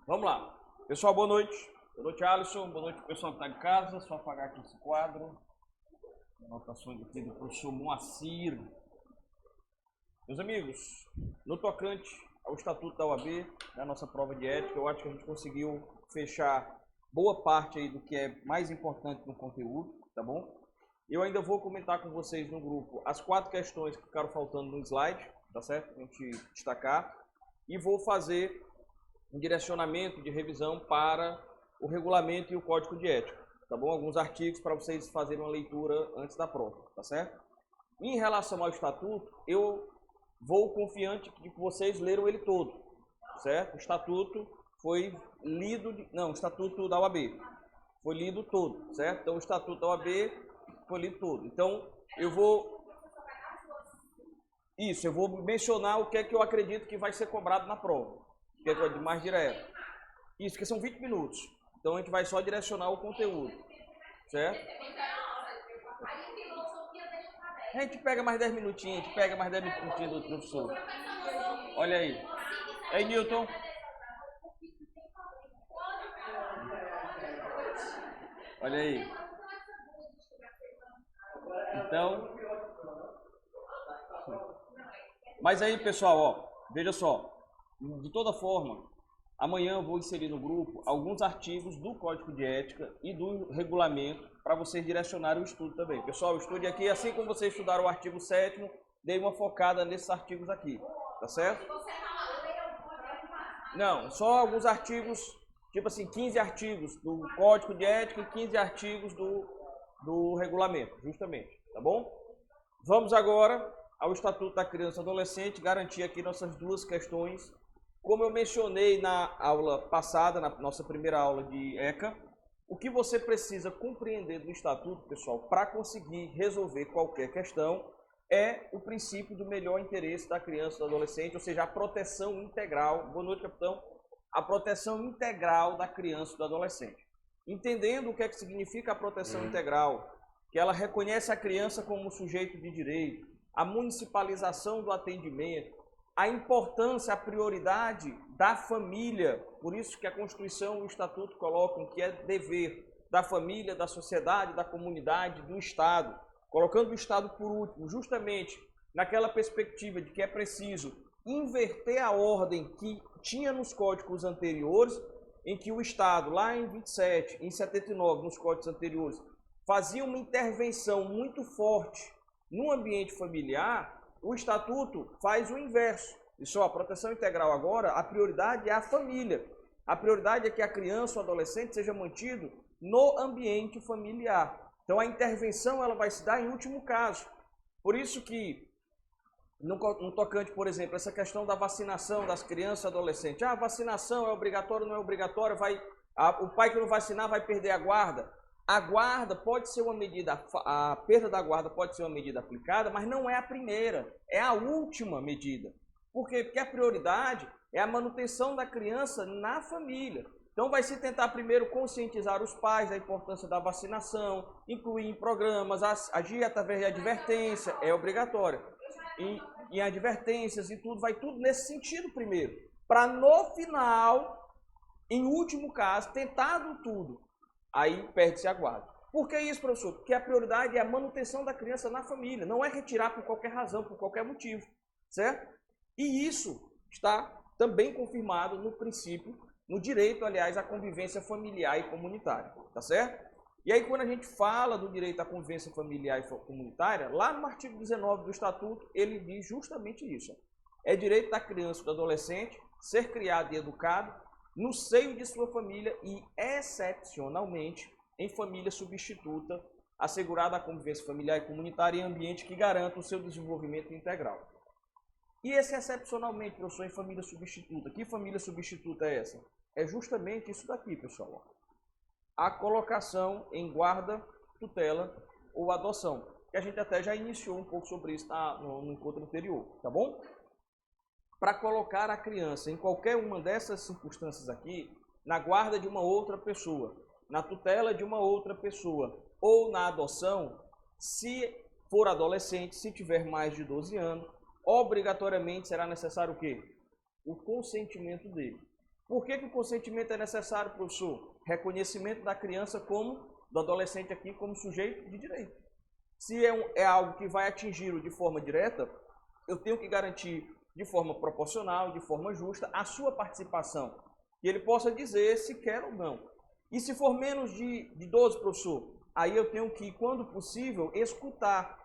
Vamos lá. Pessoal, boa noite. Boa noite, Alisson. Boa noite, pessoal que está em casa. Só apagar aqui esse quadro. Anotações aqui do professor Moacir. Meus amigos, no tocante ao Estatuto da OAB, da nossa prova de ética, eu acho que a gente conseguiu fechar boa parte aí do que é mais importante no conteúdo, tá bom? Eu ainda vou comentar com vocês no grupo as 4 questões que ficaram faltando no slide, tá certo? A gente destacar. E vou fazer um direcionamento de revisão para o regulamento e o código de ética, tá bom? Alguns artigos para vocês fazerem uma leitura antes da prova, tá certo? Em relação ao estatuto, eu vou confiante de que vocês leram ele todo, certo? O estatuto foi lido, o estatuto da OAB foi lido todo, certo? Então o estatuto da OAB foi lido todo. Então eu vou mencionar o que é que eu acredito que vai ser cobrado na prova. Que é de mais direto. Isso, que são 20 minutos. Então a gente vai só direcionar o conteúdo. Certo? A gente pega mais 10 minutinhos, do professor. Olha aí. Aí, Newton. Olha aí. Então. Mas aí, pessoal, ó, veja só. De toda forma, amanhã eu vou inserir no grupo alguns artigos do Código de Ética e do regulamento para vocês direcionarem o estudo também. Pessoal, estude aqui, assim como vocês estudaram o artigo 7º, dei uma focada nesses artigos aqui, tá certo? Não, só alguns artigos, tipo assim, 15 artigos do Código de Ética e 15 artigos do regulamento, justamente, tá bom? Vamos agora ao Estatuto da Criança e Adolescente, garantir aqui nossas 2 questões. Como eu mencionei na aula passada, na nossa primeira aula de ECA, o que você precisa compreender do Estatuto, pessoal, para conseguir resolver qualquer questão, é o princípio do melhor interesse da criança e do adolescente, ou seja, a proteção integral. Boa noite, capitão. A proteção integral da criança e do adolescente. Entendendo o que é que significa a proteção integral, que ela reconhece a criança como sujeito de direito, a municipalização do atendimento, a importância, a prioridade da família, por isso que a Constituição e o Estatuto colocam que é dever da família, da sociedade, da comunidade, do Estado, colocando o Estado por último, justamente naquela perspectiva de que é preciso inverter a ordem que tinha nos códigos anteriores, em que o Estado, lá em 27, em 79, nos códigos anteriores, fazia uma intervenção muito forte no ambiente familiar. O Estatuto faz o inverso. E só a proteção integral agora, a prioridade é a família. A prioridade é que a criança ou adolescente seja mantido no ambiente familiar. Então a intervenção ela vai se dar em último caso. Por isso que, no tocante, por exemplo, essa questão da vacinação das crianças e adolescentes. A vacinação é obrigatória ou não é obrigatória? O pai que não vacinar vai perder a guarda. A guarda pode ser uma medida, a perda da guarda pode ser uma medida aplicada, mas não é a primeira, é a última medida. Por quê? Porque a prioridade é a manutenção da criança na família. Então vai se tentar primeiro conscientizar os pais da importância da vacinação, incluir em programas, agir através de advertência, é obrigatório. Em advertências e tudo, vai tudo nesse sentido primeiro. Para no final, em último caso, tentado tudo, aí perde-se a guarda. Por que isso, professor? Porque a prioridade é a manutenção da criança na família, não é retirar por qualquer razão, por qualquer motivo, certo? E isso está também confirmado no princípio, no direito, aliás, à convivência familiar e comunitária, tá certo? E aí, quando a gente fala do direito à convivência familiar e comunitária, lá no artigo 19 do Estatuto, ele diz justamente isso. É direito da criança e do adolescente ser criado e educado no seio de sua família e, excepcionalmente, em família substituta, assegurada a convivência familiar e comunitária em ambiente que garanta o seu desenvolvimento integral. E esse excepcionalmente, professor, em família substituta. Que família substituta é essa? É justamente isso daqui, pessoal. A colocação em guarda, tutela ou adoção. Que a gente até já iniciou um pouco sobre isso no encontro anterior, tá bom? Para colocar a criança em qualquer uma dessas circunstâncias aqui, na guarda de uma outra pessoa, na tutela de uma outra pessoa ou na adoção, se for adolescente, se tiver mais de 12 anos, obrigatoriamente será necessário o quê? O consentimento dele. Por que o consentimento é necessário, professor? Reconhecimento da criança do adolescente aqui como sujeito de direito. Se é algo que vai atingi-lo de forma direta, eu tenho que garantir de forma proporcional, de forma justa, a sua participação. Que ele possa dizer se quer ou não. E se for menos de 12, professor, aí eu tenho que, quando possível, escutar.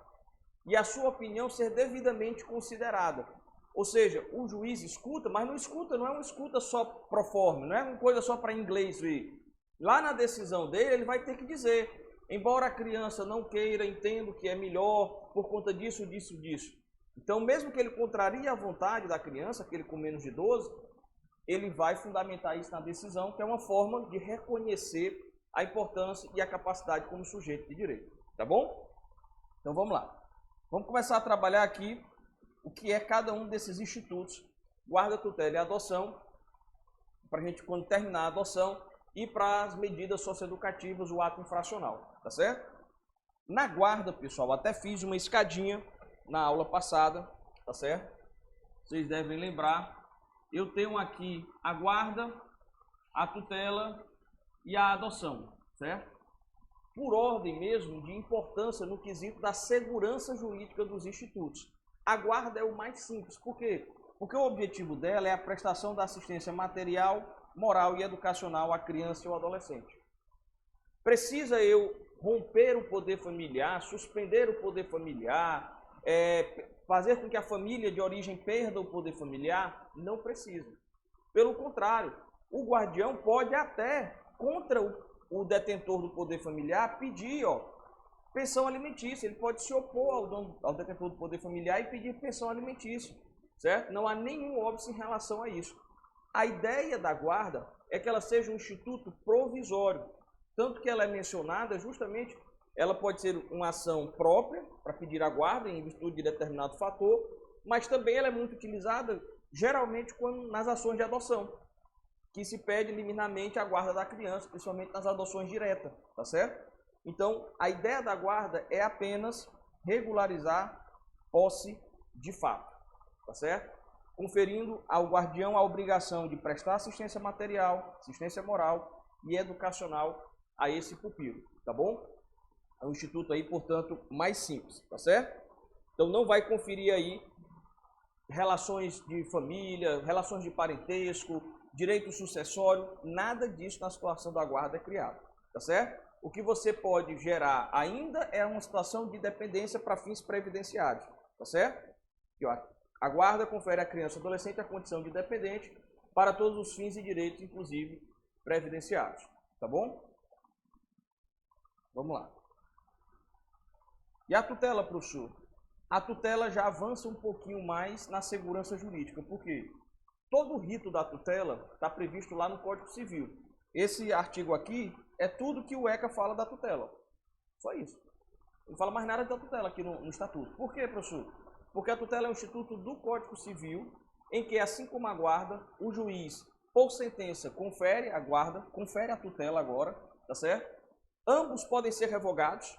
E a sua opinião ser devidamente considerada. Ou seja, o juiz escuta, mas não é uma escuta só pro forma, não é uma coisa só para inglês ver. Lá na decisão dele, ele vai ter que dizer, embora a criança não queira, entendo que é melhor por conta disso. Então, mesmo que ele contrarie a vontade da criança, aquele com menos de 12, ele vai fundamentar isso na decisão, que é uma forma de reconhecer a importância e a capacidade como sujeito de direito. Tá bom? Então, vamos lá. Vamos começar a trabalhar aqui o que é cada um desses institutos, guarda, tutela e adoção, para a gente, quando terminar a adoção, ir para as medidas socioeducativas, o ato infracional, tá certo? Na guarda, pessoal, até fiz uma escadinha na aula passada, tá certo? Vocês devem lembrar, eu tenho aqui a guarda, a tutela e a adoção, certo? Por ordem mesmo de importância no quesito da segurança jurídica dos institutos. A guarda é o mais simples. Por quê? Porque o objetivo dela é a prestação da assistência material, moral e educacional à criança e ao adolescente. Precisa eu romper o poder familiar, suspender o poder familiar, fazer com que a família de origem perda o poder familiar? Não precisa. Pelo contrário, o guardião pode até, contra o detentor do poder familiar, pedir pensão alimentícia. Ele pode se opor ao detentor do poder familiar e pedir pensão alimentícia, certo? Não há nenhum óbice em relação a isso. A ideia da guarda é que ela seja um instituto provisório, tanto que ela é mencionada justamente, ela pode ser uma ação própria para pedir a guarda em virtude de determinado fator, mas também ela é muito utilizada geralmente nas ações de adoção, que se pede liminarmente a guarda da criança, principalmente nas adoções diretas, tá certo? Então, a ideia da guarda é apenas regularizar posse de fato, tá certo? Conferindo ao guardião a obrigação de prestar assistência material, assistência moral e educacional a esse pupilo, tá bom? É um instituto aí, portanto, mais simples, tá certo? Então, não vai conferir aí relações de família, relações de parentesco, direito sucessório, nada disso na situação da guarda é criado, tá certo? O que você pode gerar ainda é uma situação de dependência para fins previdenciários, tá certo? E, a guarda confere à criança e adolescente a condição de dependente para todos os fins e direitos, inclusive previdenciários, tá bom? Vamos lá. E a tutela, professor? A tutela já avança um pouquinho mais na segurança jurídica, por quê? Todo o rito da tutela está previsto lá no Código Civil. Esse artigo aqui é tudo que o ECA fala da tutela. Só isso. Não fala mais nada da tutela aqui no Estatuto. Por quê, professor? Porque a tutela é um instituto do Código Civil, em que, assim como a guarda, o juiz, por sentença, confere a guarda, confere a tutela agora, tá certo? Ambos podem ser revogados,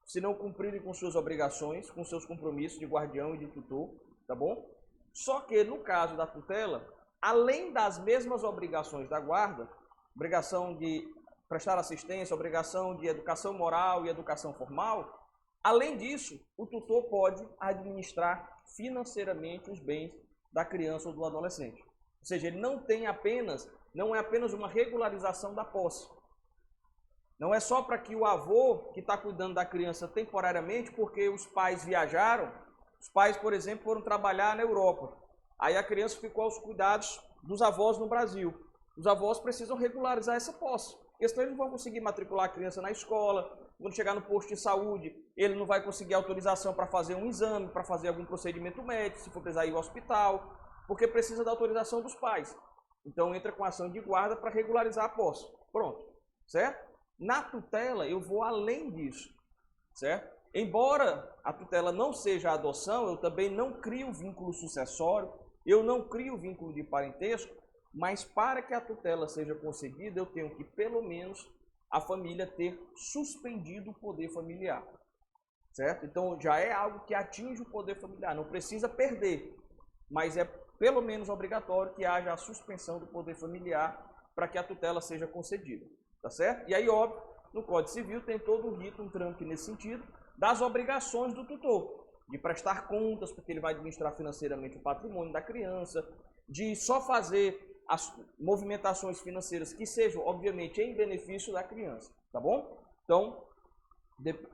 se não cumprirem com suas obrigações, com seus compromissos de guardião e de tutor, tá bom? Só que, no caso da tutela, além das mesmas obrigações da guarda, obrigação de prestar assistência, obrigação de educação moral e educação formal, além disso, o tutor pode administrar financeiramente os bens da criança ou do adolescente. Ou seja, ele não é apenas uma regularização da posse. Não é só para que o avô, que está cuidando da criança temporariamente, porque os pais viajaram, os pais, por exemplo, foram trabalhar na Europa. Aí a criança ficou aos cuidados dos avós no Brasil. Os avós precisam regularizar essa posse. Porque senão eles não vão conseguir matricular a criança na escola. Quando chegar no posto de saúde, ele não vai conseguir autorização para fazer um exame, para fazer algum procedimento médico, se for precisar ir ao hospital, porque precisa da autorização dos pais. Então entra com ação de guarda para regularizar a posse. Pronto, certo? Na tutela eu vou além disso, certo? Embora a tutela não seja a adoção, eu também não crio vínculo sucessório, eu não crio vínculo de parentesco, mas para que a tutela seja concedida, eu tenho que, pelo menos, a família ter suspendido o poder familiar, certo? Então, já é algo que atinge o poder familiar, não precisa perder, mas é pelo menos obrigatório, que haja a suspensão do poder familiar para que a tutela seja concedida, tá certo? E aí, óbvio, no Código Civil tem todo um rito, um trâmite nesse sentido, das obrigações do tutor, de prestar contas, porque ele vai administrar financeiramente o patrimônio da criança, de só fazer as movimentações financeiras que sejam, obviamente, em benefício da criança, tá bom? Então,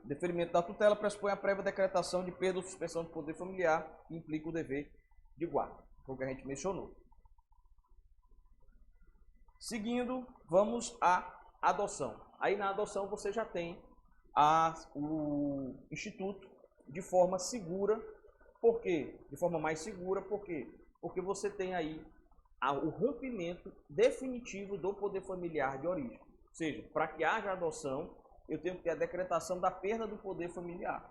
deferimento da tutela pressupõe a prévia decretação de perda ou suspensão do poder familiar, que implica o dever de guarda, foi o que a gente mencionou. Seguindo, vamos à adoção. Aí na adoção você já tem o instituto de forma segura. Por quê? De forma mais segura, por quê? Porque você tem aí o rompimento definitivo do poder familiar de origem. Ou seja, para que haja adoção, eu tenho que ter a decretação da perda do poder familiar.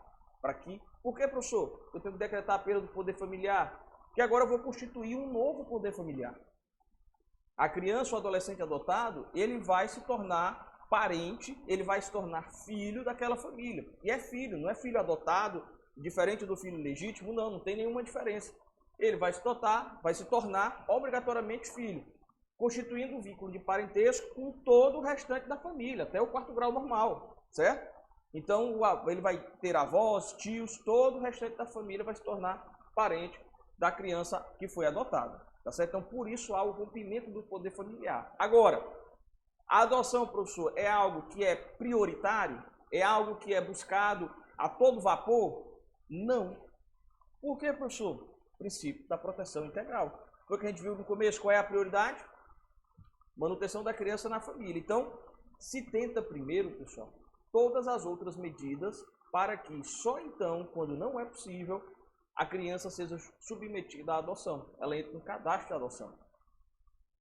Por que, professor? Eu tenho que decretar a perda do poder familiar? Porque agora eu vou constituir um novo poder familiar. A criança ou adolescente adotado, ele vai se tornar parente, ele vai se tornar filho daquela família. E é filho, não é filho adotado, diferente do filho legítimo, não tem nenhuma diferença. Ele vai se tornar obrigatoriamente filho, constituindo um vínculo de parentesco com todo o restante da família, até o 4º grau normal, certo? Então, ele vai ter avós, tios, todo o restante da família vai se tornar parente da criança que foi adotada. Tá certo? Então, por isso há o rompimento do poder familiar. Agora, a adoção, professor, é algo que é prioritário? É algo que é buscado a todo vapor? Não. Por quê, professor? Princípio da proteção integral. Foi o que a gente viu no começo. Qual é a prioridade? Manutenção da criança na família. Então, se tenta primeiro, pessoal, todas as outras medidas para que só então, quando não é possível, a criança seja submetida à adoção. Ela entra no cadastro de adoção.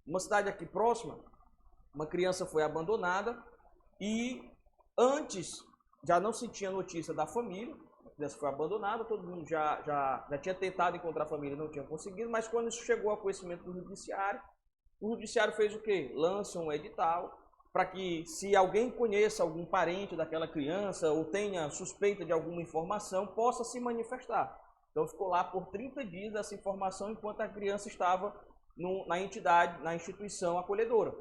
Uma cidade aqui próxima, uma criança foi abandonada e antes já não se tinha notícia da família. A criança foi abandonada, todo mundo já tinha tentado encontrar a família, não tinha conseguido, mas quando isso chegou ao conhecimento do judiciário, o judiciário fez o quê? Lança um edital para que, se alguém conheça algum parente daquela criança ou tenha suspeita de alguma informação, possa se manifestar. Então ficou lá por 30 dias essa informação enquanto a criança estava na entidade, na instituição acolhedora.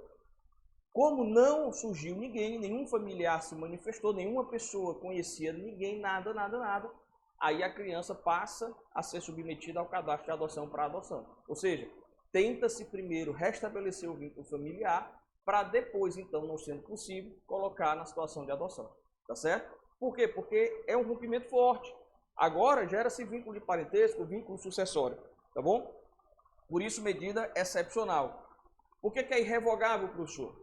Como não surgiu ninguém, nenhum familiar se manifestou, nenhuma pessoa conhecia ninguém, nada, aí a criança passa a ser submetida ao cadastro de adoção para adoção. Ou seja, tenta-se primeiro restabelecer o vínculo familiar para depois, então, não sendo possível, colocar na situação de adoção. Tá certo? Por quê? Porque é um rompimento forte. Agora gera-se vínculo de parentesco, vínculo sucessório, tá bom? Por isso, medida excepcional. Por que é irrevogável, professor?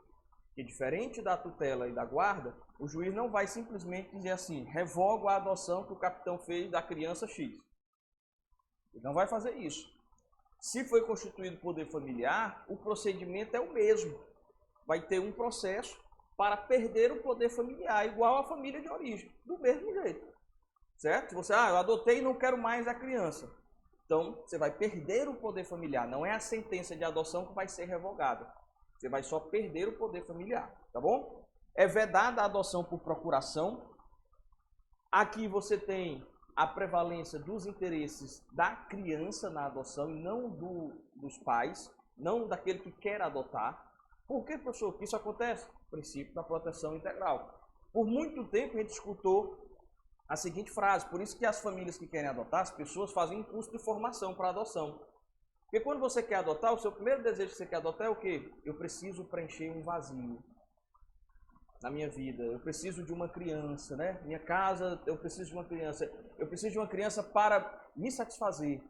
Porque diferente da tutela e da guarda, o juiz não vai simplesmente dizer assim, revogo a adoção que o capitão fez da criança X. Ele não vai fazer isso. Se foi constituído poder familiar, o procedimento é o mesmo. Vai ter um processo para perder o poder familiar, igual à família de origem, do mesmo jeito. Certo? Se você, eu adotei e não quero mais a criança. Então, você vai perder o poder familiar. Não é a sentença de adoção que vai ser revogada. Você vai só perder o poder familiar, tá bom? É vedada a adoção por procuração. Aqui você tem a prevalência dos interesses da criança na adoção e não dos pais, não daquele que quer adotar. Por que, professor, que isso acontece? Princípio da proteção integral. Por muito tempo a gente escutou a seguinte frase, por isso que as famílias que querem adotar, as pessoas fazem um curso de formação para adoção. Porque quando você quer adotar, o seu primeiro desejo que você quer adotar é o quê? Eu preciso preencher um vazio na minha vida, eu preciso de uma criança, né? Minha casa, eu preciso de uma criança para me satisfazer.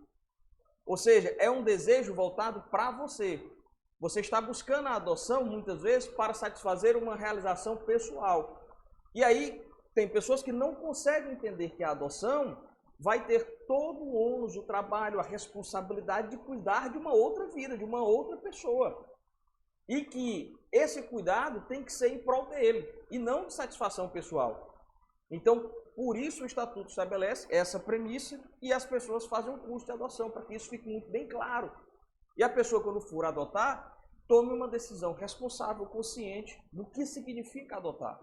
Ou seja, é um desejo voltado para você. Você está buscando a adoção, muitas vezes, para satisfazer uma realização pessoal. E aí, tem pessoas que não conseguem entender que a adoção vai ter todo o ônus, o trabalho, a responsabilidade de cuidar de uma outra vida, de uma outra pessoa. E que esse cuidado tem que ser em prol dele, e não de satisfação pessoal. Então, por isso o Estatuto estabelece essa premissa e as pessoas fazem um curso de adoção, para que isso fique muito bem claro. E a pessoa, quando for adotar, tome uma decisão responsável, consciente do que significa adotar.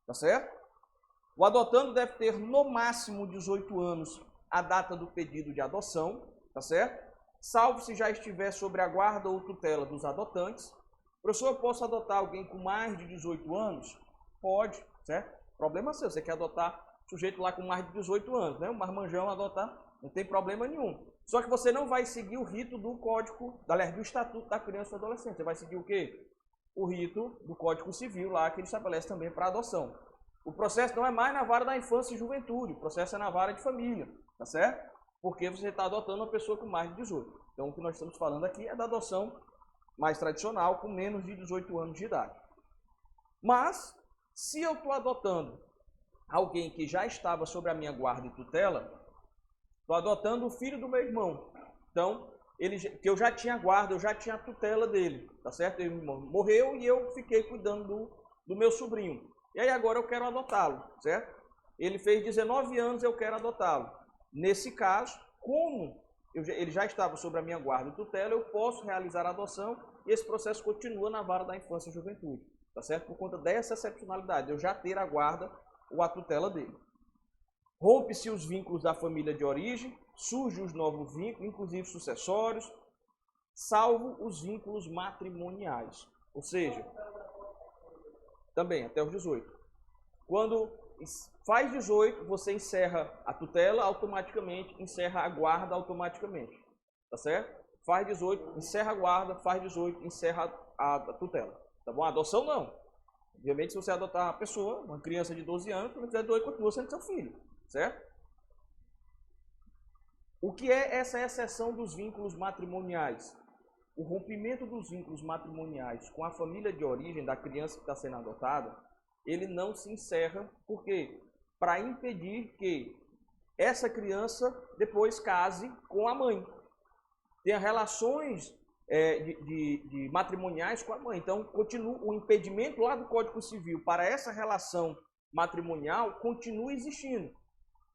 Tá certo? O adotando deve ter no máximo 18 anos a data do pedido de adoção, tá certo? salvo se já estiver sobre a guarda ou tutela dos adotantes. Professor, eu posso adotar alguém com mais de 18 anos? Pode, certo? Problema seu, você quer adotar sujeito lá com mais de 18 anos, né? Um marmanjão adotar, não tem problema nenhum. Só que você não vai seguir o rito do Código, aliás, do Estatuto da Criança e do Adolescente. Você vai seguir o quê? O rito do Código Civil lá, que ele estabelece também para adoção. O processo não é mais na vara da infância e juventude, o processo é na vara de família, tá certo? Porque você está adotando uma pessoa com mais de 18. Então, o que nós estamos falando aqui é da adoção mais tradicional, com menos de 18 anos de idade. Mas, se eu estou adotando alguém que já estava sob a minha guarda e tutela, estou adotando o filho do meu irmão. Então, que eu já tinha guarda, eu já tinha a tutela dele, tá certo? Ele morreu e eu fiquei cuidando do meu sobrinho. E aí agora eu quero adotá-lo, certo? Ele fez 19 anos, eu quero adotá-lo. Nesse caso, como ele já estava sob a minha guarda e tutela, eu posso realizar a adoção e esse processo continua na vara da infância e juventude, tá certo? Por conta dessa excepcionalidade, eu já ter a guarda ou a tutela dele. Rompe-se os vínculos da família de origem, surgem os novos vínculos, inclusive sucessórios, salvo os vínculos matrimoniais. Ou seja, também até os 18. Quando faz 18, você encerra a tutela, automaticamente encerra a guarda automaticamente. Tá certo? Faz 18, encerra a guarda, faz 18, encerra a tutela. Tá bom? A adoção não. Obviamente, se você adotar uma pessoa, uma criança de 12 anos, quando fizer 18, continua sendo seu filho. Certo? O que é essa exceção dos vínculos matrimoniais? O rompimento dos vínculos matrimoniais com a família de origem da criança que está sendo adotada, ele não se encerra, por quê? Para impedir que essa criança depois case com a mãe. Tenha relações de matrimoniais com a mãe. Então, continua o impedimento lá do Código Civil para essa relação matrimonial continua existindo.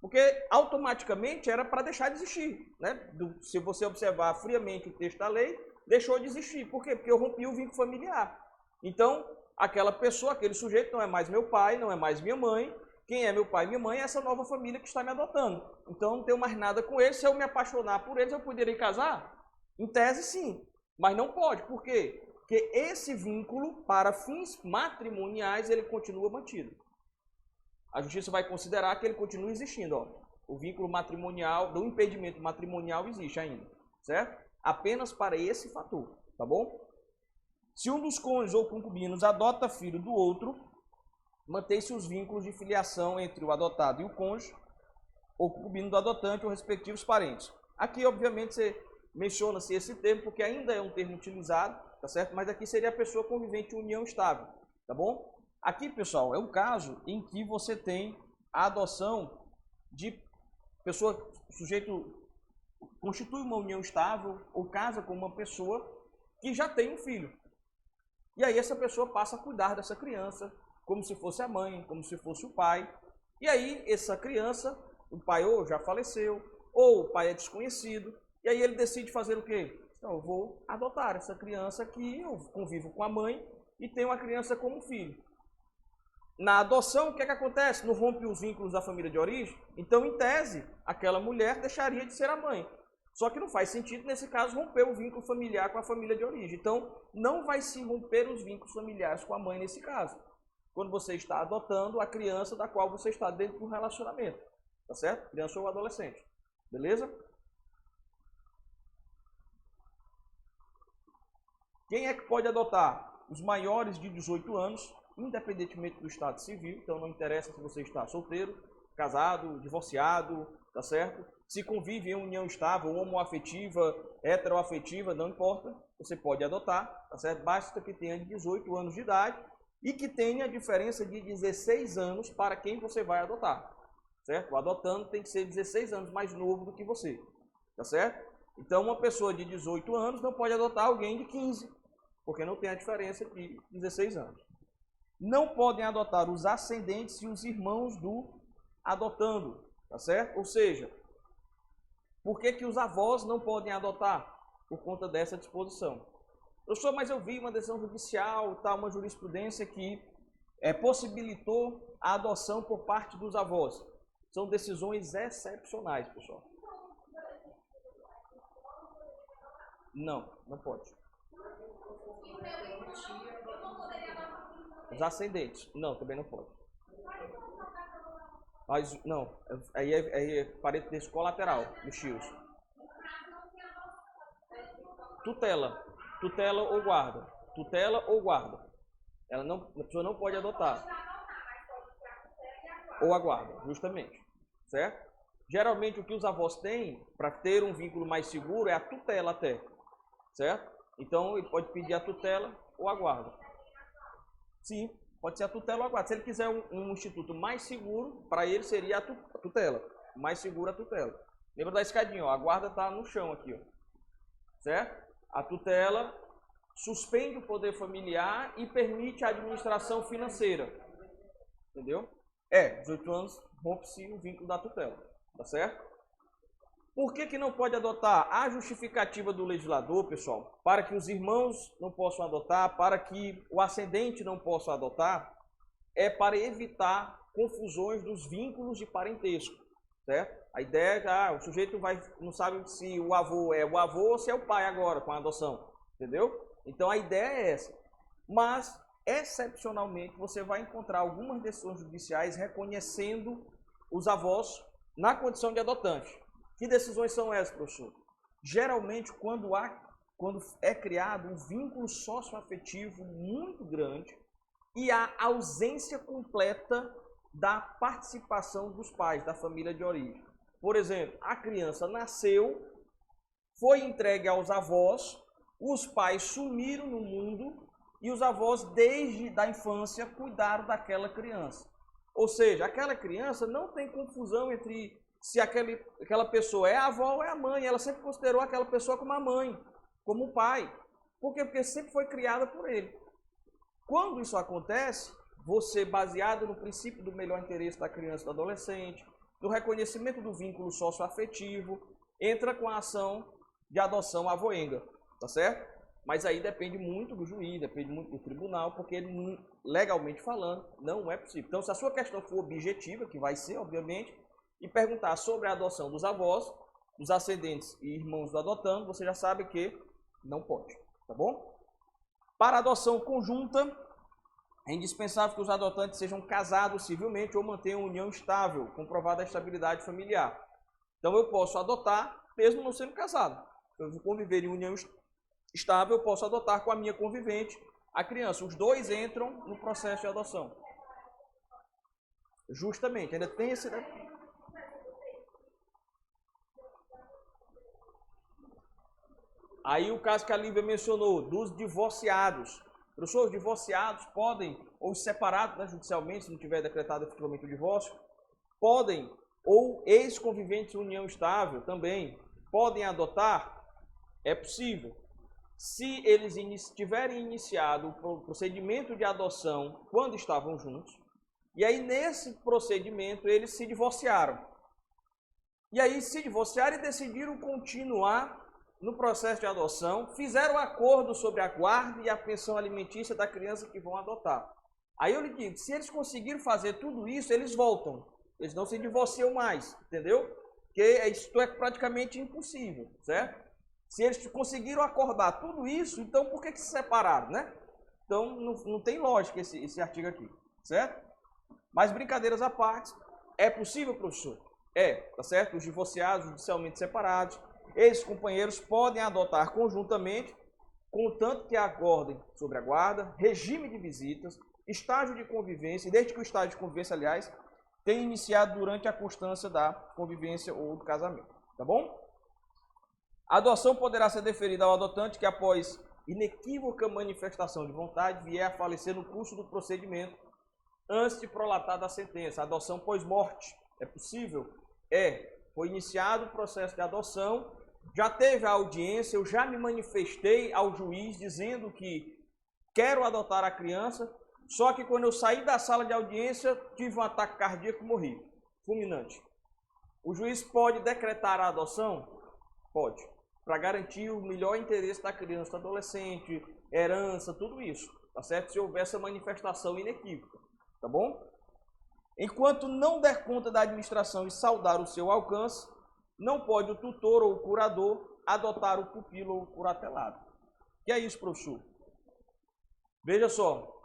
Porque automaticamente era para deixar de existir. Né? Se você observar friamente o texto da lei, deixou de existir. Por quê? Porque eu rompi o vínculo familiar. Então, aquela pessoa, aquele sujeito não é mais meu pai, não é mais minha mãe. Quem é meu pai e minha mãe é essa nova família que está me adotando. Então, não tenho mais nada com eles. Se eu me apaixonar por eles, eu poderia casar? Em tese, sim. Mas não pode. Por quê? Porque esse vínculo, para fins matrimoniais, ele continua mantido. A justiça vai considerar que ele continua existindo. Ó. O vínculo matrimonial, do impedimento matrimonial existe ainda. Certo? Apenas para esse fator. Tá bom? Se um dos cônjuges ou concubinos adota filho do outro, mantém-se os vínculos de filiação entre o adotado e o cônjuge, ou concubino do adotante ou respectivos parentes. Aqui, obviamente, você menciona-se esse termo, porque ainda é um termo utilizado, tá certo? Mas aqui seria a pessoa convivente em união estável, tá bom? Aqui, pessoal, é um caso em que você tem a adoção de pessoa, sujeito constitui uma união estável ou casa com uma pessoa que já tem um filho. E aí essa pessoa passa a cuidar dessa criança como se fosse a mãe, como se fosse o pai. E aí essa criança, o pai ou já faleceu, ou o pai é desconhecido, e aí ele decide fazer o quê? Então, eu vou adotar essa criança que eu convivo com a mãe e tenho uma criança como filho. Na adoção, o que é que acontece? Não rompe os vínculos da família de origem? Então, em tese, aquela mulher deixaria de ser a mãe. Só que não faz sentido, nesse caso, romper o vínculo familiar com a família de origem. Então, não vai se romper os vínculos familiares com a mãe nesse caso. Quando você está adotando a criança da qual você está dentro de um relacionamento. Tá certo? Criança ou adolescente. Beleza? Quem é que pode adotar? Os maiores de 18 anos, independentemente do estado civil. Então, não interessa se você está solteiro, casado, divorciado, tá certo? Se convive em união estável, homoafetiva, heteroafetiva, não importa. Você pode adotar, tá certo? Basta que tenha 18 anos de idade e que tenha a diferença de 16 anos para quem você vai adotar, certo? O adotando tem que ser 16 anos mais novo do que você, tá certo? Então, uma pessoa de 18 anos não pode adotar alguém de 15, porque não tem a diferença de 16 anos. Não podem adotar os ascendentes e os irmãos do adotando, tá certo? Ou seja, por que os avós não podem adotar? Por conta dessa disposição. Professor, mas eu vi uma decisão judicial, tá, uma jurisprudência que possibilitou a adoção por parte dos avós. São decisões excepcionais, pessoal. Não, não pode. Os ascendentes, não, também não pode. Mas, não, aí é parentesco colateral dos tios. Tutela ou guarda. Tutela ou guarda. A pessoa não pode adotar. Ou aguarda, justamente. Certo? Geralmente o que os avós têm para ter um vínculo mais seguro é a tutela até. Certo? Então ele pode pedir a tutela ou a guarda. Sim, pode ser a tutela ou a guarda. Se ele quiser um instituto mais seguro, para ele seria a tutela. Mais seguro a tutela. Lembra da escadinha, ó, a guarda está no chão aqui, ó. Certo? A tutela suspende o poder familiar e permite a administração financeira. Entendeu? 18 anos rompe-se o vínculo da tutela. Tá certo? Por que não pode adotar? A justificativa do legislador, pessoal, para que os irmãos não possam adotar, para que o ascendente não possa adotar, é para evitar confusões dos vínculos de parentesco. Certo? A ideia é que o sujeito não sabe se o avô é o avô ou se é o pai agora com a adoção. Entendeu? Então a ideia é essa. Mas, excepcionalmente, você vai encontrar algumas decisões judiciais reconhecendo os avós na condição de adotante. Que decisões são essas, professor? Geralmente, quando é criado um vínculo socioafetivo muito grande e a ausência completa da participação dos pais, da família de origem. Por exemplo, a criança nasceu, foi entregue aos avós, os pais sumiram no mundo e os avós, desde a infância, cuidaram daquela criança. Ou seja, aquela criança não tem confusão entre se aquela pessoa é a avó ou é a mãe. Ela sempre considerou aquela pessoa como a mãe, como o pai. Por quê? Porque sempre foi criada por ele. Quando isso acontece, você, baseado no princípio do melhor interesse da criança e do adolescente, no reconhecimento do vínculo socioafetivo, entra com a ação de adoção avoenga, tá certo? Mas aí depende muito do juiz, depende muito do tribunal, porque legalmente falando, não é possível. Então, se a sua questão for objetiva, que vai ser, obviamente, e perguntar sobre a adoção dos avós, dos ascendentes e irmãos do adotando, você já sabe que não pode, tá bom? Para a adoção conjunta, é indispensável que os adotantes sejam casados civilmente ou mantenham união estável, comprovada a estabilidade familiar. Então eu posso adotar, mesmo não sendo casado. Eu vou conviver em união estável, eu posso adotar com a minha convivente a criança. Os dois entram no processo de adoção. Justamente, ainda tem esse... Aí o caso que a Lívia mencionou, dos divorciados. Professor, os divorciados podem, ou separados, né, judicialmente, se não tiver decretado efetivamente o divórcio, podem, ou ex-conviventes em união estável também, podem adotar? É possível. Se eles tiverem iniciado o procedimento de adoção quando estavam juntos, e aí nesse procedimento eles se divorciaram. E aí se divorciaram e decidiram continuar no processo de adoção, fizeram acordo sobre a guarda e a pensão alimentícia da criança que vão adotar. Aí eu lhe digo, se eles conseguiram fazer tudo isso, eles voltam. Eles não se divorciam mais, entendeu? Porque isso é praticamente impossível, certo? Se eles conseguiram acordar tudo isso, então por que se separaram, né? Então não tem lógica esse artigo aqui, certo? Mas brincadeiras à parte, é possível, professor? Tá certo? Os divorciados judicialmente separados, esses companheiros podem adotar conjuntamente, contanto que acordem sobre a guarda, regime de visitas, estágio de convivência, desde que o estágio de convivência, aliás, tenha iniciado durante a constância da convivência ou do casamento, tá bom? A adoção poderá ser deferida ao adotante que, após inequívoca manifestação de vontade, vier a falecer no curso do procedimento antes de prolatar a sentença. A adoção pós-morte é possível? Foi iniciado o processo de adoção, já teve a audiência, eu já me manifestei ao juiz dizendo que quero adotar a criança, só que quando eu saí da sala de audiência, tive um ataque cardíaco e morri, fulminante. O juiz pode decretar a adoção? Pode, para garantir o melhor interesse da criança, do adolescente, herança, tudo isso, tá certo? Se houver essa manifestação inequívoca, tá bom? Enquanto não der conta da administração e saldar o seu alcance, não pode o tutor ou o curador adotar o pupilo ou o curatelado. O que é isso, professor? Veja só.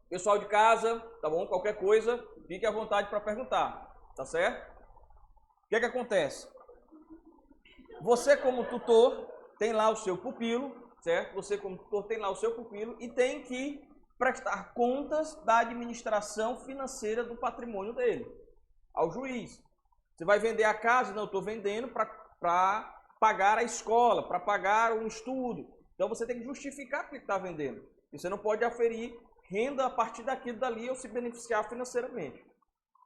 Pessoal de casa, tá bom? Qualquer coisa, fique à vontade para perguntar, tá certo? O que é que acontece? Você como tutor tem lá o seu pupilo, certo? Você como tutor tem lá o seu pupilo e tem que prestar contas da administração financeira do patrimônio dele ao juiz. Você vai vender a casa? Não, eu estou vendendo para pagar a escola, para pagar um estudo. Então você tem que justificar porque está vendendo. E você não pode aferir renda a partir daquilo dali ou se beneficiar financeiramente.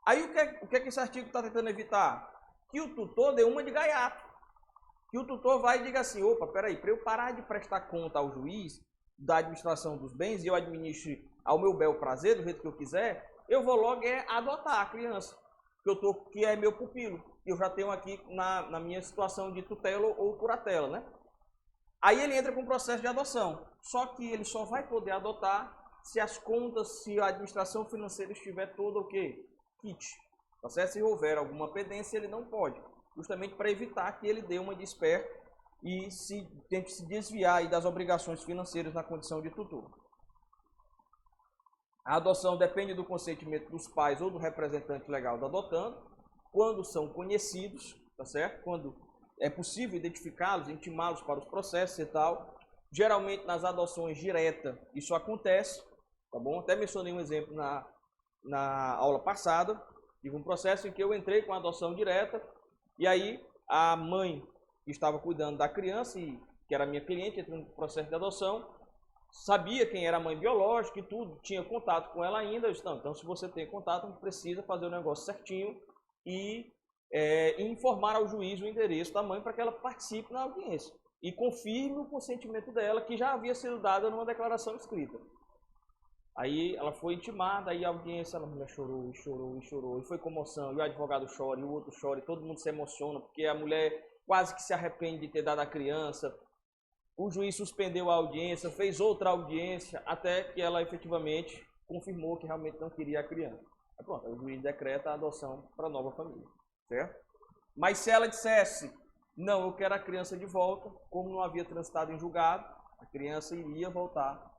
Aí o que é que esse artigo está tentando evitar? Que o tutor dê uma de gaiato. Que o tutor vai e diga assim, opa, peraí, para eu parar de prestar conta ao juiz da administração dos bens e eu administre ao meu bel prazer, do jeito que eu quiser, eu vou logo adotar a criança, que é meu pupilo, que eu já tenho aqui na minha situação de tutela ou curatela, né? Aí ele entra com o processo de adoção, só que ele só vai poder adotar se as contas, se a administração financeira estiver toda o quê? Kit. Tá certo? Se houver alguma pendência, ele não pode. Justamente para evitar que ele dê uma de esperto e tente se desviar aí das obrigações financeiras na condição de tutor. A adoção depende do consentimento dos pais ou do representante legal do adotando, quando são conhecidos, tá certo? Quando é possível identificá-los, intimá-los para os processos e tal. Geralmente nas adoções diretas isso acontece, tá bom? Até mencionei um exemplo na aula passada. Tive um processo em que eu entrei com a adoção direta e aí a mãe que estava cuidando da criança, que era minha cliente, entrou no processo de adoção, sabia quem era a mãe biológica e tudo, tinha contato com ela ainda. Eu disse, não, então se você tem contato, precisa fazer o negócio certinho e informar ao juiz o endereço da mãe para que ela participe na audiência e confirme o consentimento dela, que já havia sido dado numa declaração escrita. Aí ela foi intimada, aí a audiência, a mulher chorou e chorou e chorou, e foi comoção, e o advogado chora, e o outro chora, e todo mundo se emociona, porque a mulher quase que se arrepende de ter dado a criança. O juiz suspendeu a audiência, fez outra audiência, até que ela efetivamente confirmou que realmente não queria a criança. Aí pronto, o juiz decreta a adoção para a nova família, certo? Mas se ela dissesse, não, eu quero a criança de volta, como não havia transitado em julgado, a criança iria voltar.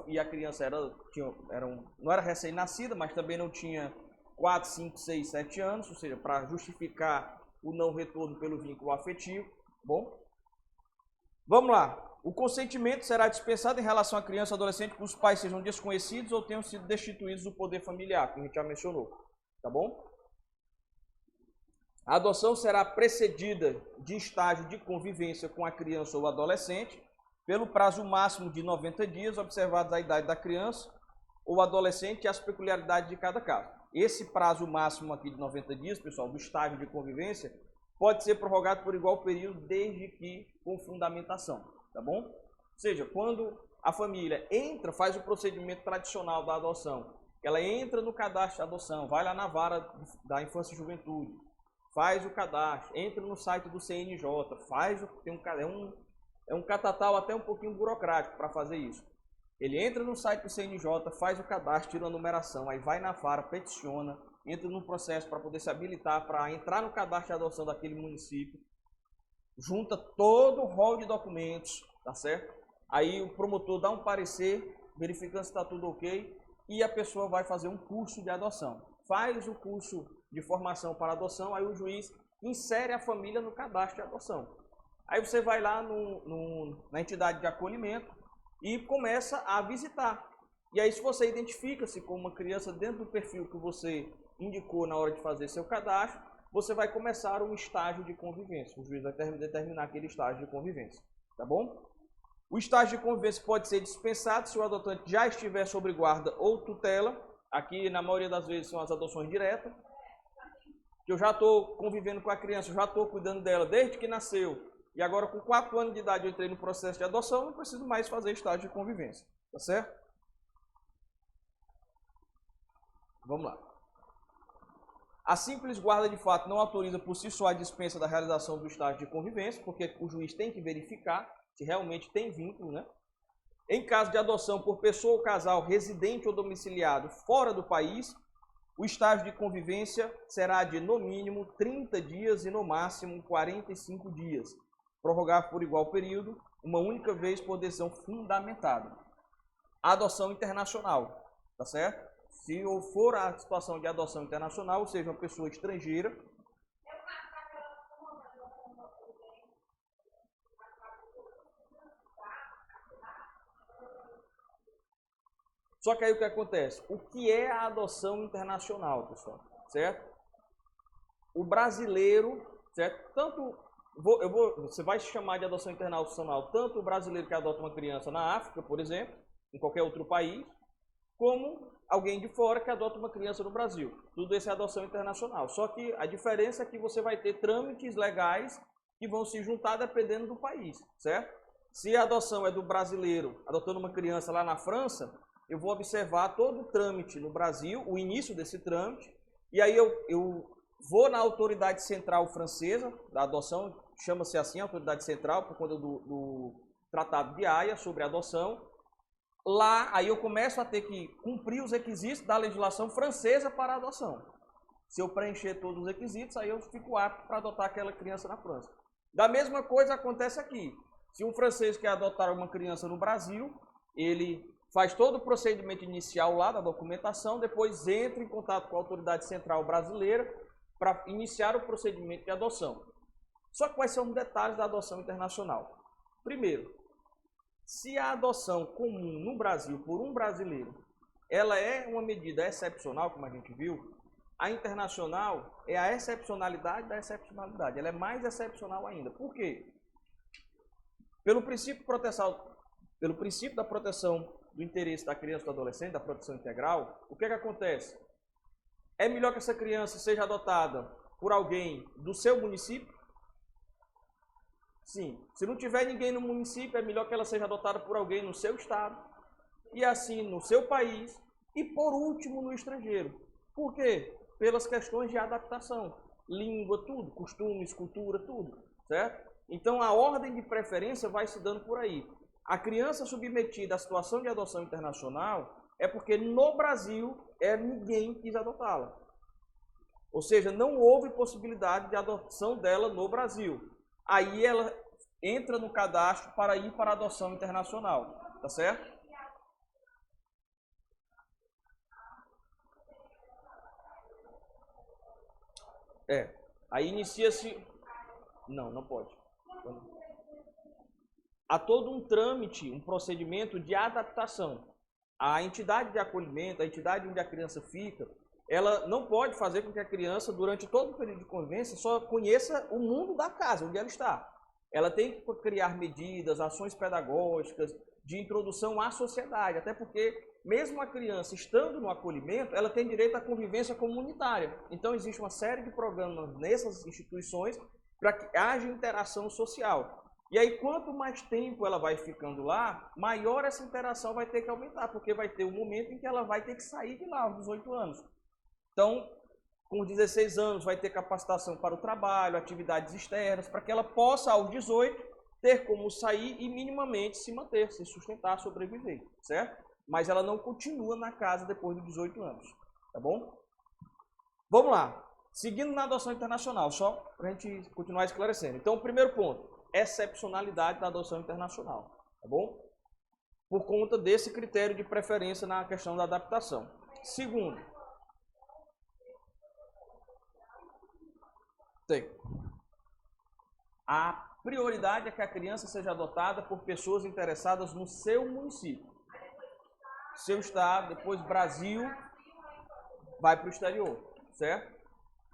E a criança não era recém-nascida, mas também não tinha 4, 5, 6, 7 anos, ou seja, para justificar o não retorno pelo vínculo afetivo. Bom, vamos lá. O consentimento será dispensado em relação à criança ou adolescente cujos pais sejam desconhecidos ou tenham sido destituídos do poder familiar, como a gente já mencionou. Tá bom? A adoção será precedida de estágio de convivência com a criança ou adolescente, pelo prazo máximo de 90 dias, observados a idade da criança ou adolescente e as peculiaridades de cada caso. Esse prazo máximo aqui de 90 dias, pessoal, do estágio de convivência, pode ser prorrogado por igual período, desde que com fundamentação, tá bom? Ou seja, quando a família entra, faz o procedimento tradicional da adoção, ela entra no cadastro de adoção, vai lá na vara da infância e juventude, faz o cadastro, entra no site do CNJ, é um catatal até um pouquinho burocrático para fazer isso. Ele entra no site do CNJ, faz o cadastro, tira a numeração, aí vai na vara, peticiona, entra no processo para poder se habilitar para entrar no cadastro de adoção daquele município, junta todo o rol de documentos, tá certo? Aí o promotor dá um parecer, verificando se está tudo ok, e a pessoa vai fazer um curso de adoção. Faz o curso de formação para adoção, aí o juiz insere a família no cadastro de adoção. Aí você vai lá na entidade de acolhimento e começa a visitar. E aí se você identifica-se como uma criança dentro do perfil que você indicou na hora de fazer seu cadastro, você vai começar um estágio de convivência. O juiz vai determinar aquele estágio de convivência, tá bom? O estágio de convivência pode ser dispensado se o adotante já estiver sob guarda ou tutela. Aqui, na maioria das vezes, são as adoções diretas. Que eu já estou convivendo com a criança, eu já estou cuidando dela desde que nasceu. E agora, com 4 anos de idade, eu entrei no processo de adoção, não preciso mais fazer estágio de convivência. Tá certo? Vamos lá. A simples guarda de fato não autoriza por si só a dispensa da realização do estágio de convivência, porque o juiz tem que verificar se realmente tem vínculo, né? Em caso de adoção por pessoa ou casal residente ou domiciliado fora do país, o estágio de convivência será de, no mínimo, 30 dias e, no máximo, 45 dias. prorrogar por igual período, uma única vez por decisão fundamentada. Adoção internacional, tá certo? Se for a situação de adoção internacional, ou seja, uma pessoa estrangeira, só que aí o que acontece? O que é a adoção internacional, pessoal? Certo? O brasileiro, certo? Você vai chamar de adoção internacional tanto o brasileiro que adota uma criança na África, por exemplo, em qualquer outro país, como alguém de fora que adota uma criança no Brasil. Tudo isso é adoção internacional. Só que a diferença é que você vai ter trâmites legais que vão se juntar dependendo do país, certo? Se a adoção é do brasileiro adotando uma criança lá na França, eu vou observar todo o trâmite no Brasil, o início desse trâmite, e aí eu vou na autoridade central francesa da adoção, chama-se assim, autoridade central, por conta do Tratado de Haia sobre a adoção. Lá, aí eu começo a ter que cumprir os requisitos da legislação francesa para a adoção. Se eu preencher todos os requisitos, aí eu fico apto para adotar aquela criança na França. Da mesma coisa acontece aqui. Se um francês quer adotar uma criança no Brasil, ele faz todo o procedimento inicial lá da documentação, depois entra em contato com a autoridade central brasileira para iniciar o procedimento de adoção. Só que quais são os detalhes da adoção internacional? Primeiro, se a adoção comum no Brasil por um brasileiro, ela é uma medida excepcional, como a gente viu, a internacional é a excepcionalidade da excepcionalidade. Ela é mais excepcional ainda. Por quê? Pelo princípio da proteção do interesse da criança e do adolescente, da proteção integral, o que acontece? É melhor que essa criança seja adotada por alguém do seu município? Sim. Se não tiver ninguém no município, é melhor que ela seja adotada por alguém no seu estado, e assim no seu país, e por último no estrangeiro. Por quê? Pelas questões de adaptação. Língua, tudo, costumes, cultura, tudo, certo? Então a ordem de preferência vai se dando por aí. A criança submetida à situação de adoção internacional é porque no Brasil ninguém quis adotá-la. Ou seja, não houve possibilidade de adoção dela no Brasil. Aí ela entra no cadastro para ir para a adoção internacional, tá certo? Aí inicia-se... Não pode. Há todo um trâmite, um procedimento de adaptação. A entidade de acolhimento, a entidade onde a criança fica, ela não pode fazer com que a criança, durante todo o período de convivência, só conheça o mundo da casa, onde ela está. Ela tem que criar medidas, ações pedagógicas, de introdução à sociedade, até porque, mesmo a criança estando no acolhimento, ela tem direito à convivência comunitária. Então, existe uma série de programas nessas instituições para que haja interação social. E aí, quanto mais tempo ela vai ficando lá, maior essa interação vai ter que aumentar, porque vai ter um momento em que ela vai ter que sair de lá, aos 18 anos. Então, com 16 anos, vai ter capacitação para o trabalho, atividades externas, para que ela possa, aos 18, ter como sair e minimamente se manter, se sustentar, sobreviver, certo? Mas ela não continua na casa depois dos 18 anos, tá bom? Vamos lá. Seguindo na adoção internacional, só para a gente continuar esclarecendo. Então, o primeiro ponto, excepcionalidade da adoção internacional, tá bom? Por conta desse critério de preferência na questão da adaptação. Segundo, a prioridade é que a criança seja adotada por pessoas interessadas no seu município, seu estado, depois Brasil, vai para o exterior, certo?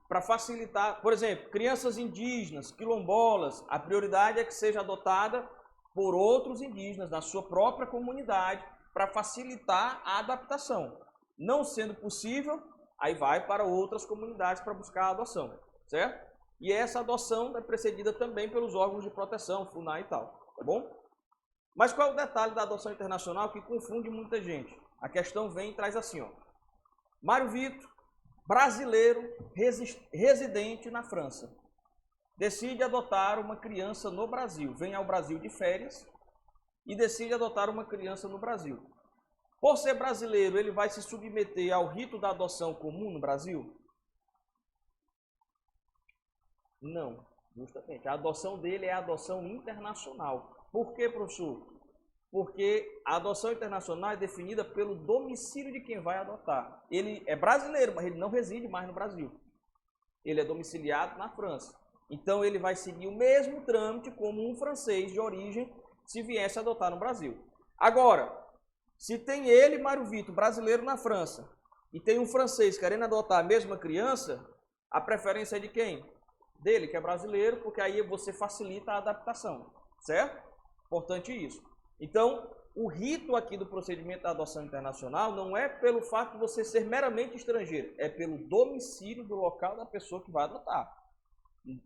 Para facilitar, por exemplo, crianças indígenas, quilombolas, a prioridade é que seja adotada por outros indígenas da sua própria comunidade para facilitar a adaptação. Não sendo possível, aí vai para outras comunidades para buscar a adoção, certo? E essa adoção é precedida também pelos órgãos de proteção, FUNAI e tal, tá bom? Mas qual é o detalhe da adoção internacional que confunde muita gente? A questão vem e traz assim, ó. Mário Vitor, brasileiro residente na França, decide adotar uma criança no Brasil, vem ao Brasil de férias e decide adotar uma criança no Brasil. Por ser brasileiro, ele vai se submeter ao rito da adoção comum no Brasil? Não, Justamente. A adoção dele é a adoção internacional. Por quê, professor? Porque a adoção internacional é definida pelo domicílio de quem vai adotar. Ele é brasileiro, mas ele não reside mais no Brasil. Ele é domiciliado na França. Então ele vai seguir o mesmo trâmite como um francês de origem se viesse adotar no Brasil. Agora, se tem ele, Mário Vitor, brasileiro na França, e tem um francês querendo adotar a mesma criança, a preferência é de quem? Dele, que é brasileiro, porque aí você facilita a adaptação, certo? Importante isso. Então, o rito aqui do procedimento da adoção internacional não é pelo fato de você ser meramente estrangeiro, é pelo domicílio do local da pessoa que vai adotar.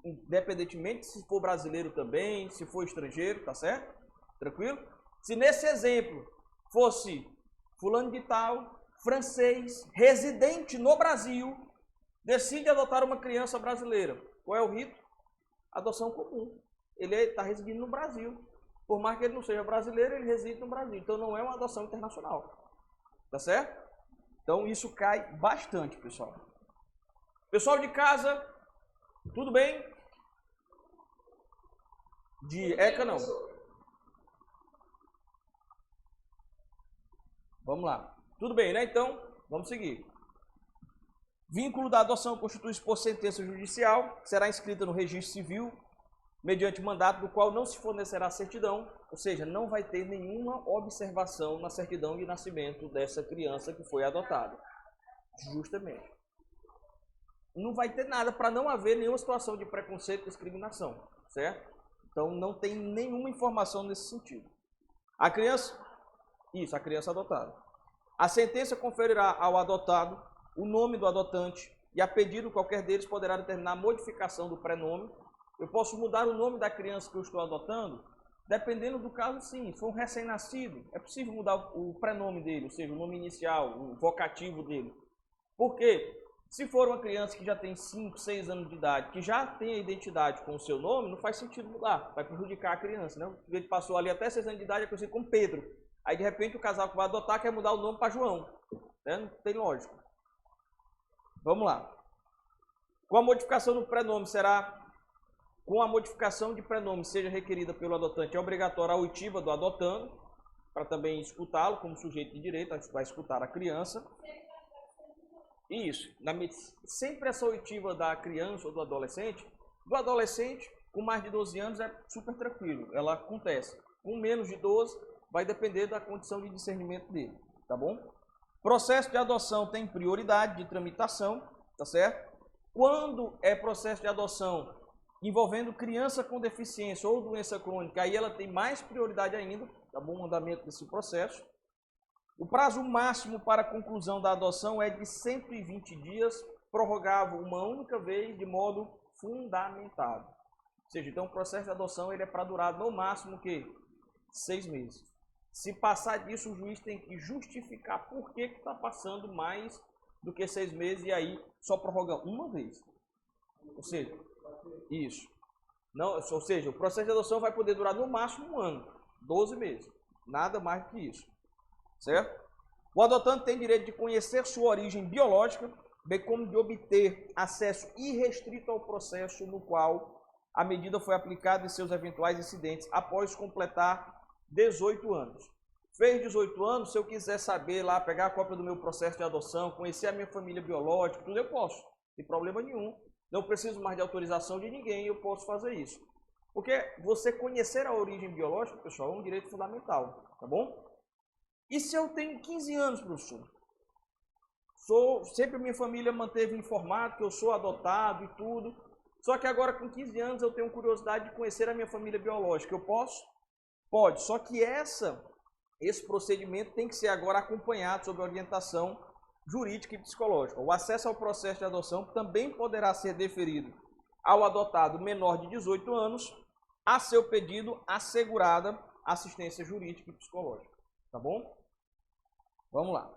Independentemente se for brasileiro também, se for estrangeiro, tá certo? Tranquilo? Se nesse exemplo fosse fulano de tal, francês, residente no Brasil, decide adotar uma criança brasileira, qual é o rito? Adoção comum. Ele está residindo no Brasil. Por mais que ele não seja brasileiro, ele reside no Brasil. Então não é uma adoção internacional. Tá certo? Então isso cai bastante, pessoal. Pessoal de casa, tudo bem? De ECA não. Vamos lá. Tudo bem, né? Então, vamos seguir. Vínculo da adoção constitui-se por sentença judicial, será inscrita no registro civil, mediante mandato do qual não se fornecerá certidão, ou seja, não vai ter nenhuma observação na certidão de nascimento dessa criança que foi adotada. Justamente. Não vai ter nada para não haver nenhuma situação de preconceito e discriminação, certo? Então não tem nenhuma informação nesse sentido. A criança, isso, a criança adotada. A sentença conferirá ao adotado o nome do adotante e, a pedido qualquer deles, poderá determinar a modificação do prenome. Eu posso mudar o nome da criança que eu estou adotando? Dependendo do caso, sim. Se for um recém-nascido, é possível mudar o prenome dele, ou seja, o nome inicial, o vocativo dele. Por quê? Se for uma criança que já tem 5, 6 anos de idade, que já tem a identidade com o seu nome, não faz sentido mudar, vai prejudicar a criança, né? Ele passou ali até 6 anos de idade, é conhecido como Pedro. Aí, de repente, o casal que vai adotar quer mudar o nome para João. Né? Não tem lógica. Vamos lá. Com a modificação do prenome com a modificação de prenome seja requerida pelo adotante, é obrigatória a oitiva do adotando, para também escutá-lo como sujeito de direito, vai escutar a criança. Isso. Sempre essa oitiva da criança ou do adolescente com mais de 12 anos é super tranquilo, ela acontece. Com menos de 12, vai depender da condição de discernimento dele, tá bom? Processo de adoção tem prioridade de tramitação, tá certo? Quando é processo de adoção envolvendo criança com deficiência ou doença crônica, aí ela tem mais prioridade ainda, tá bom? O andamento desse processo. O prazo máximo para a conclusão da adoção é de 120 dias, prorrogável uma única vez de modo fundamentado. Ou seja, então o processo de adoção ele é para durar no máximo que 6 meses. Se passar disso, o juiz tem que justificar por que está passando mais do que 6 meses e aí só prorroga uma vez. Ou seja, isso. Não, ou seja, o processo de adoção vai poder durar no máximo 1 ano, 12 meses. Nada mais do que isso. Certo? O adotante tem direito de conhecer sua origem biológica, bem como de obter acesso irrestrito ao processo no qual a medida foi aplicada e seus eventuais incidentes após completar 18 anos. Fez 18 anos, se eu quiser saber lá, pegar a cópia do meu processo de adoção, conhecer a minha família biológica, tudo eu posso, não tem problema nenhum. Não preciso mais de autorização de ninguém, eu posso fazer isso. Porque você conhecer a origem biológica, pessoal, é um direito fundamental, tá bom? E se eu tenho 15 anos, professor? Sempre a minha família manteve informado que eu sou adotado e tudo. Só que agora com 15 anos eu tenho curiosidade de conhecer a minha família biológica. Eu posso? Pode. Só que esse procedimento tem que ser agora acompanhado sob orientação jurídica e psicológica. O acesso ao processo de adoção também poderá ser deferido ao adotado menor de 18 anos, a seu pedido assegurada assistência jurídica e psicológica. Tá bom? Vamos lá.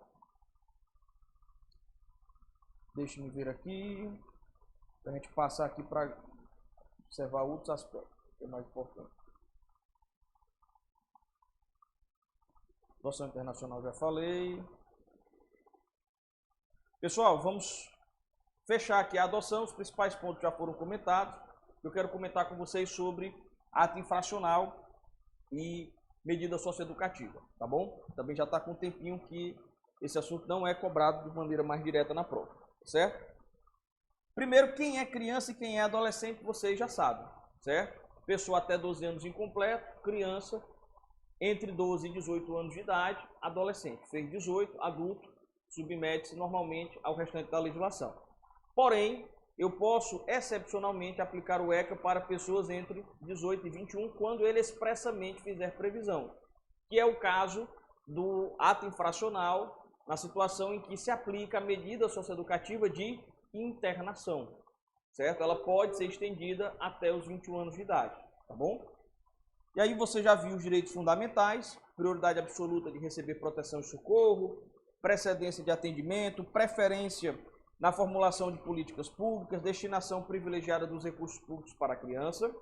Deixa eu ver aqui. Para a gente passar aqui para observar outros aspectos, que é mais importante. Adoção internacional já falei. Pessoal, vamos fechar aqui a adoção. Os principais pontos já foram comentados. eu quero comentar com vocês sobre ato infracional e medida socioeducativa, tá bom? Também já está com um tempinho que esse assunto não é cobrado de maneira mais direta na prova, certo? Primeiro, quem é criança e quem é adolescente, vocês já sabem, certo? Pessoa até 12 anos incompleto, criança entre 12 e 18 anos de idade, adolescente. Fez 18, adulto, submete-se normalmente ao restante da legislação. Porém, eu posso excepcionalmente aplicar o ECA para pessoas entre 18 e 21 quando ele expressamente fizer previsão, que é o caso do ato infracional na situação em que se aplica a medida socioeducativa de internação, certo? Ela pode ser estendida até os 21 anos de idade, tá bom? E aí você já viu os direitos fundamentais, prioridade absoluta de receber proteção e socorro, precedência de atendimento, preferência na formulação de políticas públicas, destinação privilegiada dos recursos públicos para a criança.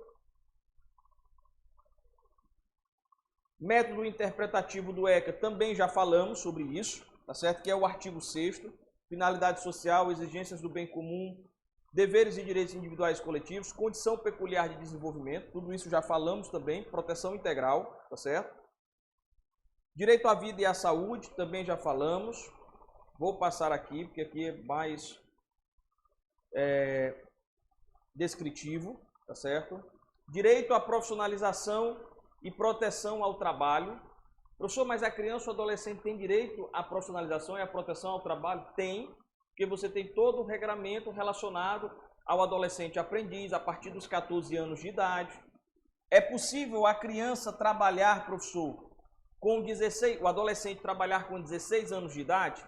Método interpretativo do ECA, também já falamos sobre isso, tá certo? Que é o artigo 6º, finalidade social, exigências do bem comum, deveres e direitos individuais e coletivos, condição peculiar de desenvolvimento, tudo isso já falamos também, proteção integral, tá certo? Direito à vida e à saúde, também já falamos. Vou passar aqui, porque aqui é mais descritivo, tá certo? Direito à profissionalização e proteção ao trabalho. Professor, mas a criança ou adolescente tem direito à profissionalização e à proteção ao trabalho? Tem, porque você tem todo o regramento relacionado ao adolescente aprendiz a partir dos 14 anos de idade. É possível a criança trabalhar, professor, com 16, o adolescente trabalhar com 16 anos de idade?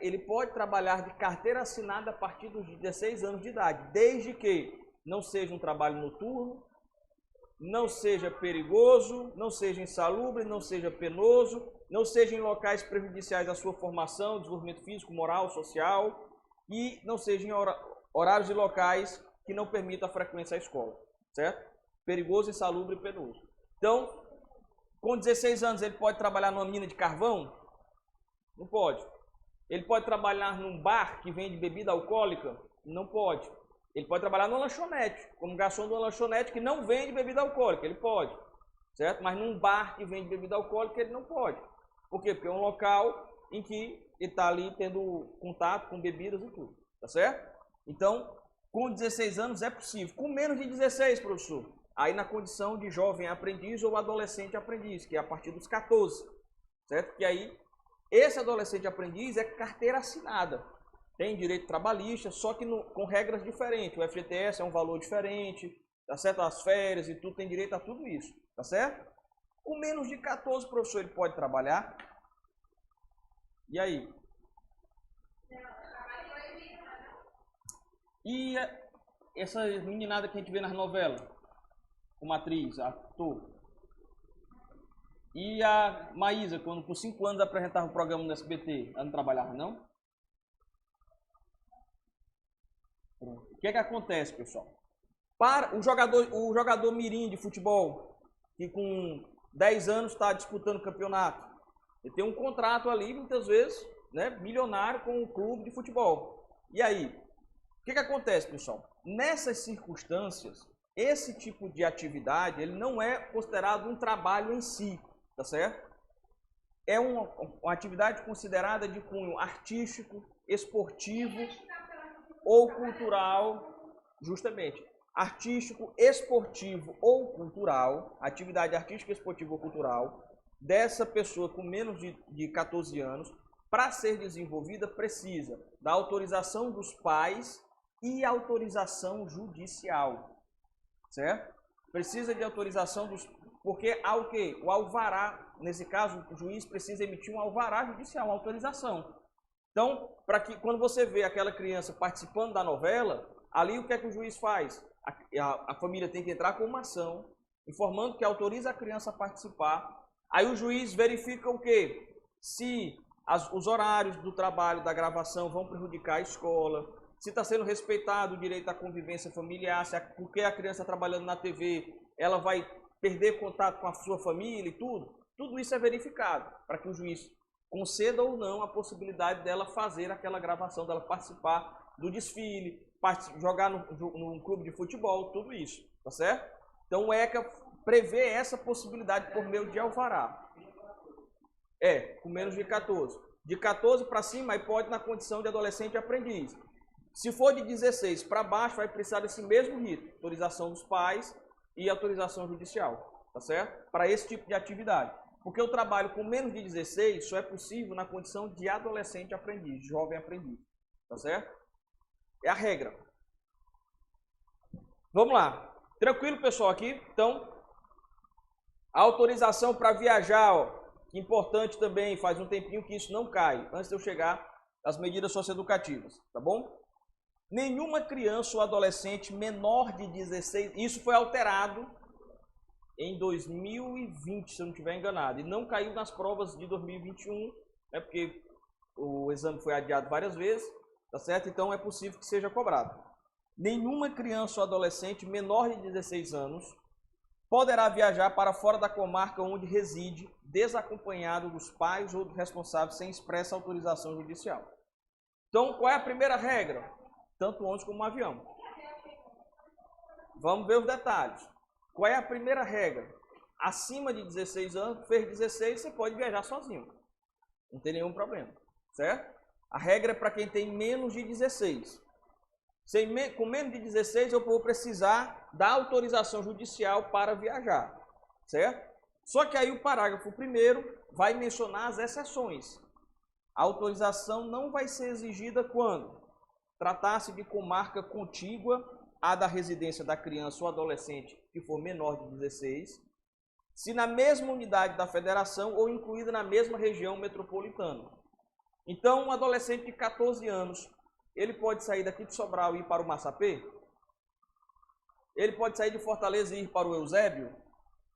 Ele pode trabalhar de carteira assinada a partir dos 16 anos de idade, desde que não seja um trabalho noturno, não seja perigoso, não seja insalubre, não seja penoso, não seja em locais prejudiciais à sua formação, desenvolvimento físico, moral, social, e não seja em horários e locais que não permitam a frequência à escola, certo? Perigoso, insalubre e penoso. Então, com 16 anos ele pode trabalhar numa mina de carvão? Não pode. Ele pode trabalhar num bar que vende bebida alcoólica? Não pode. Ele pode trabalhar numa lanchonete, como garçom de uma lanchonete que não vende bebida alcoólica, ele pode, certo? Mas num bar que vende bebida alcoólica ele não pode. Por quê? Porque é um local em que ele está ali tendo contato com bebidas e tudo, tá certo? Então, com 16 anos é possível. Com menos de 16, professor, aí na condição de jovem aprendiz ou adolescente aprendiz, que é a partir dos 14, certo? Que aí, esse adolescente aprendiz é carteira assinada. Tem direito trabalhista, só que com regras diferentes. O FGTS é um valor diferente, tá certo? As férias e tudo, tem direito a tudo isso, tá certo? Com menos de 14, professor, ele pode trabalhar. E aí? E essa meninada que a gente vê nas novelas, como atriz, ator. E a Maísa, quando com 5 anos apresentava o programa no SBT, ela não trabalhava, não? O que é que acontece, pessoal? Para o jogador mirim de futebol, que com 10 anos está disputando campeonato, ele tem um contrato ali, muitas vezes, né, milionário com um clube de futebol. E aí? O que é que acontece, pessoal? Nessas circunstâncias, esse tipo de atividade, ele não é considerado um trabalho em si, tá certo? É uma atividade considerada de cunho artístico, esportivo ou cultural, justamente. Artístico, esportivo ou cultural, atividade artística, esportiva ou cultural, dessa pessoa com menos de 14 anos, para ser desenvolvida, precisa da autorização dos pais e autorização judicial, certo? Precisa de autorização dos... Porque há o quê? O alvará, nesse caso, o juiz precisa emitir um alvará judicial, uma autorização. Então, para que quando você vê aquela criança participando da novela, ali o que é que o juiz faz? A família tem que entrar com uma ação, informando que autoriza a criança a participar. Aí o juiz verifica o quê? Se os horários do trabalho, da gravação vão prejudicar a escola, se está sendo respeitado o direito à convivência familiar, porque a criança trabalhando na TV, ela vai perder contato com a sua família e tudo. Tudo isso é verificado para que o juiz conceda ou não a possibilidade dela fazer aquela gravação, dela participar do desfile, jogar num clube de futebol, tudo isso, tá certo? Então o ECA prevê essa possibilidade por meio de alvará. Com menos de 14. De 14 para cima, aí pode na condição de adolescente e aprendiz. Se for de 16 para baixo, vai precisar desse mesmo rito, autorização dos pais e autorização judicial, tá certo? Para esse tipo de atividade. Porque o trabalho com menos de 16 só é possível na condição de adolescente aprendiz, de jovem aprendiz, tá certo? É a regra. Vamos lá. Tranquilo, pessoal, aqui? Então, a autorização para viajar, ó, que importante também, faz um tempinho que isso não cai, antes de eu chegar às medidas socioeducativas, tá bom? Nenhuma criança ou adolescente menor de 16, isso foi alterado em 2020, se eu não estiver enganado, e não caiu nas provas de 2021, né, porque o exame foi adiado várias vezes, tá certo? Então é possível que seja cobrado. Nenhuma criança ou adolescente menor de 16 anos poderá viajar para fora da comarca onde reside, desacompanhado dos pais ou dos responsáveis sem expressa autorização judicial. Então, qual é a primeira regra? Tanto ônibus como avião. Vamos ver os detalhes. Qual é a primeira regra? Acima de 16 anos, fez 16, você pode viajar sozinho. Não tem nenhum problema, certo? A regra é para quem tem menos de 16. Com menos de 16, eu vou precisar da autorização judicial para viajar, certo? Só que aí o parágrafo 1º vai mencionar as exceções. A autorização não vai ser exigida quando tratar-se de comarca contígua à da residência da criança ou adolescente que for menor de 16, se na mesma unidade da federação ou incluída na mesma região metropolitana. Então, um adolescente de 14 anos, ele pode sair daqui de Sobral e ir para o Massapê? Ele pode sair de Fortaleza e ir para o Eusébio?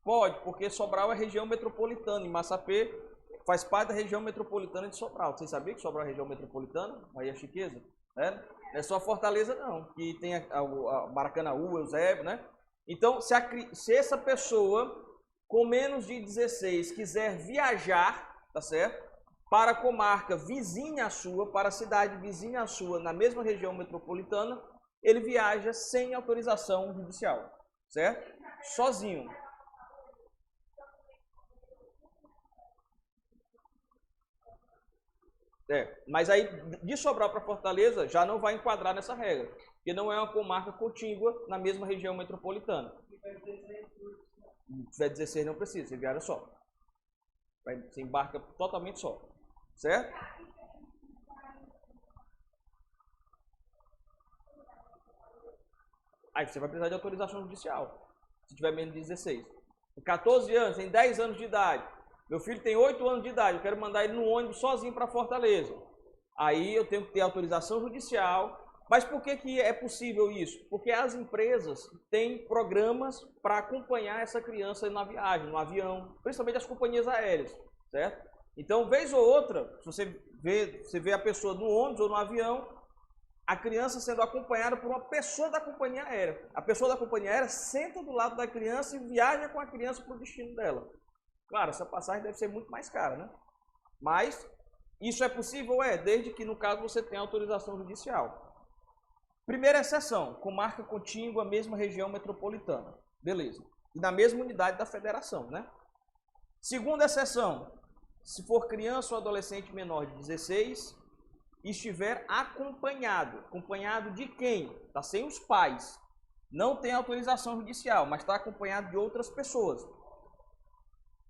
Pode, porque Sobral é região metropolitana e Massapê faz parte da região metropolitana de Sobral. Vocês sabiam que Sobral é região metropolitana? Aí é Chiqueza, né? Não é só Fortaleza não, que tem a Maracanaú, Eusébio, né? Então, se essa pessoa com menos de 16 quiser viajar, tá certo? Para a comarca vizinha à sua, para a cidade vizinha à sua, na mesma região metropolitana, ele viaja sem autorização judicial, certo? Sozinho. Mas aí, de Sobral para Fortaleza, já não vai enquadrar nessa regra, porque não é uma comarca contígua na mesma região metropolitana. Se tiver 16 não precisa, você viaja só. Você embarca totalmente só. Certo? Aí você vai precisar de autorização judicial, se tiver menos de 16. Com 14 anos, tem 10 anos de idade. Meu filho tem 8 anos de idade, eu quero mandar ele no ônibus sozinho para Fortaleza. Aí eu tenho que ter autorização judicial. Mas por que é possível isso? Porque as empresas têm programas para acompanhar essa criança na viagem, no avião, principalmente as companhias aéreas, certo? Então, vez ou outra, se você vê a pessoa no ônibus ou no avião, a criança sendo acompanhada por uma pessoa da companhia aérea. A pessoa da companhia aérea senta do lado da criança e viaja com a criança para o destino dela. Claro, essa passagem deve ser muito mais cara, né? Mas isso é possível? Desde que, no caso, você tenha autorização judicial. Primeira exceção, comarca contígua, mesma região metropolitana. Beleza. E na mesma unidade da federação, né? Segunda exceção, se for criança ou adolescente menor de 16 e estiver acompanhado. Acompanhado de quem? Está sem os pais. Não tem autorização judicial, mas está acompanhado de outras pessoas.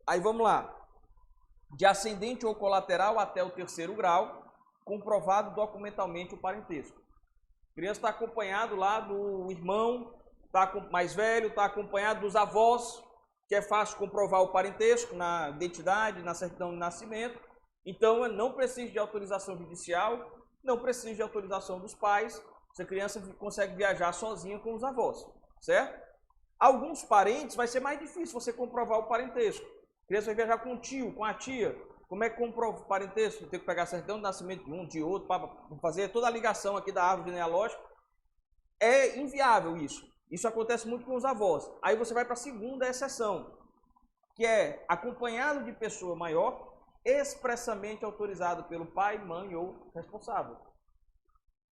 Aí vamos lá. De ascendente ou colateral até o 3º grau, comprovado documentalmente o parentesco. A criança está acompanhado lá do irmão, mais velho, está acompanhado dos avós, que é fácil comprovar o parentesco na identidade, na certidão de nascimento. Então, não precisa de autorização judicial, não precisa de autorização dos pais. Essa criança consegue viajar sozinha com os avós, certo? Alguns parentes vai ser mais difícil você comprovar o parentesco. A criança vai viajar com o tio, com a tia. Como é que comprova o parentesco? Tem que pegar a certidão de nascimento de um, de outro, para fazer toda a ligação aqui da árvore genealógica. É inviável isso. Isso acontece muito com os avós. Aí você vai para a segunda exceção, que é acompanhado de pessoa maior, expressamente autorizado pelo pai, mãe ou responsável.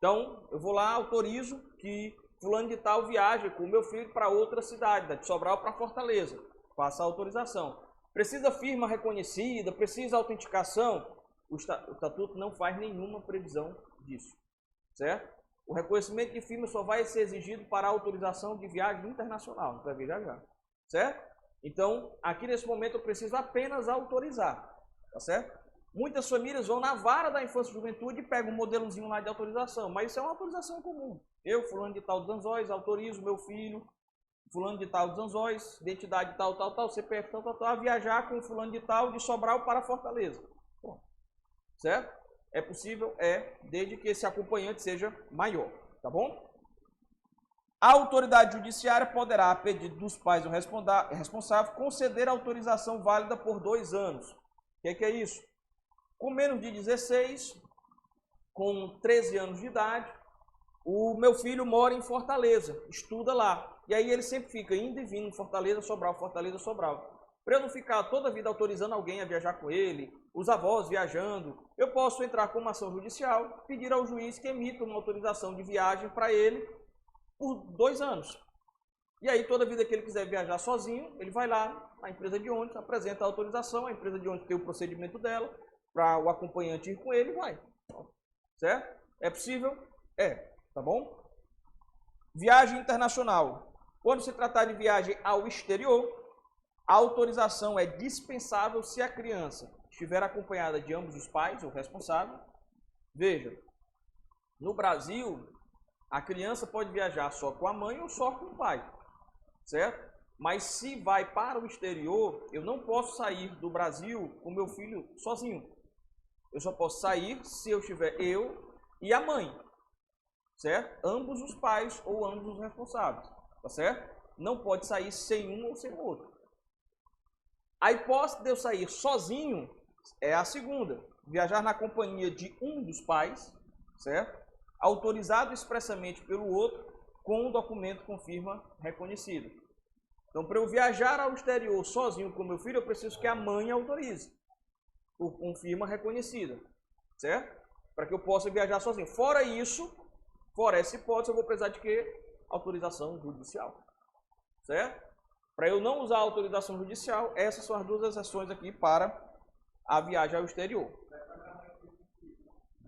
Então, eu vou lá, autorizo que fulano de tal viaje com o meu filho para outra cidade, de Sobral para Fortaleza. Faça a autorização. Precisa firma reconhecida, precisa autenticação. O estatuto não faz nenhuma previsão disso, certo? O reconhecimento de firma só vai ser exigido para a autorização de viagem internacional, para viajar, certo? Então, aqui nesse momento eu preciso apenas autorizar, tá certo? Muitas famílias vão na vara da infância e juventude e pegam um modelozinho lá de autorização, mas isso é uma autorização comum. Eu, fulano de tal dos Anzóis, autorizo meu filho, fulano de tal dos Anzóis, identidade tal, tal, tal, CPF tal, tal, tal, a viajar com fulano de tal de Sobral para Fortaleza. Bom, certo? É possível? É, desde que esse acompanhante seja maior, tá bom? A autoridade judiciária poderá, a pedido dos pais ou responsável, conceder autorização válida por 2 anos. O que é isso? Com menos de 16, com 13 anos de idade, o meu filho mora em Fortaleza, estuda lá. E aí ele sempre fica indo e vindo, Fortaleza, Sobral, Fortaleza, Sobral. Para eu não ficar toda a vida autorizando alguém a viajar com ele, os avós viajando, eu posso entrar com uma ação judicial, pedir ao juiz que emita uma autorização de viagem para ele por 2 anos. E aí toda vida que ele quiser viajar sozinho, ele vai lá na empresa de ônibus, apresenta a autorização, a empresa de ônibus tem o procedimento dela, para o acompanhante ir com ele, vai. Certo? É possível? É. Tá bom? Viagem internacional. Quando se tratar de viagem ao exterior, a autorização é dispensável se a criança estiver acompanhada de ambos os pais ou responsável. Veja, no Brasil, a criança pode viajar só com a mãe ou só com o pai. Certo? Mas se vai para o exterior, eu não posso sair do Brasil com meu filho sozinho. Eu só posso sair se eu tiver eu e a mãe, certo? Ambos os pais ou ambos os responsáveis, tá certo? Não pode sair sem um ou sem o outro. A hipótese de eu sair sozinho é a segunda. Viajar na companhia de um dos pais, certo? Autorizado expressamente pelo outro com um documento com firma reconhecida. Então, para eu viajar ao exterior sozinho com meu filho, eu preciso que a mãe autorize. Com firma reconhecida, certo? Para que eu possa viajar sozinho. Fora isso, fora essa hipótese, eu vou precisar de quê? Autorização judicial, certo? Para eu não usar a autorização judicial, essas são as 2 exceções aqui para a viagem ao exterior.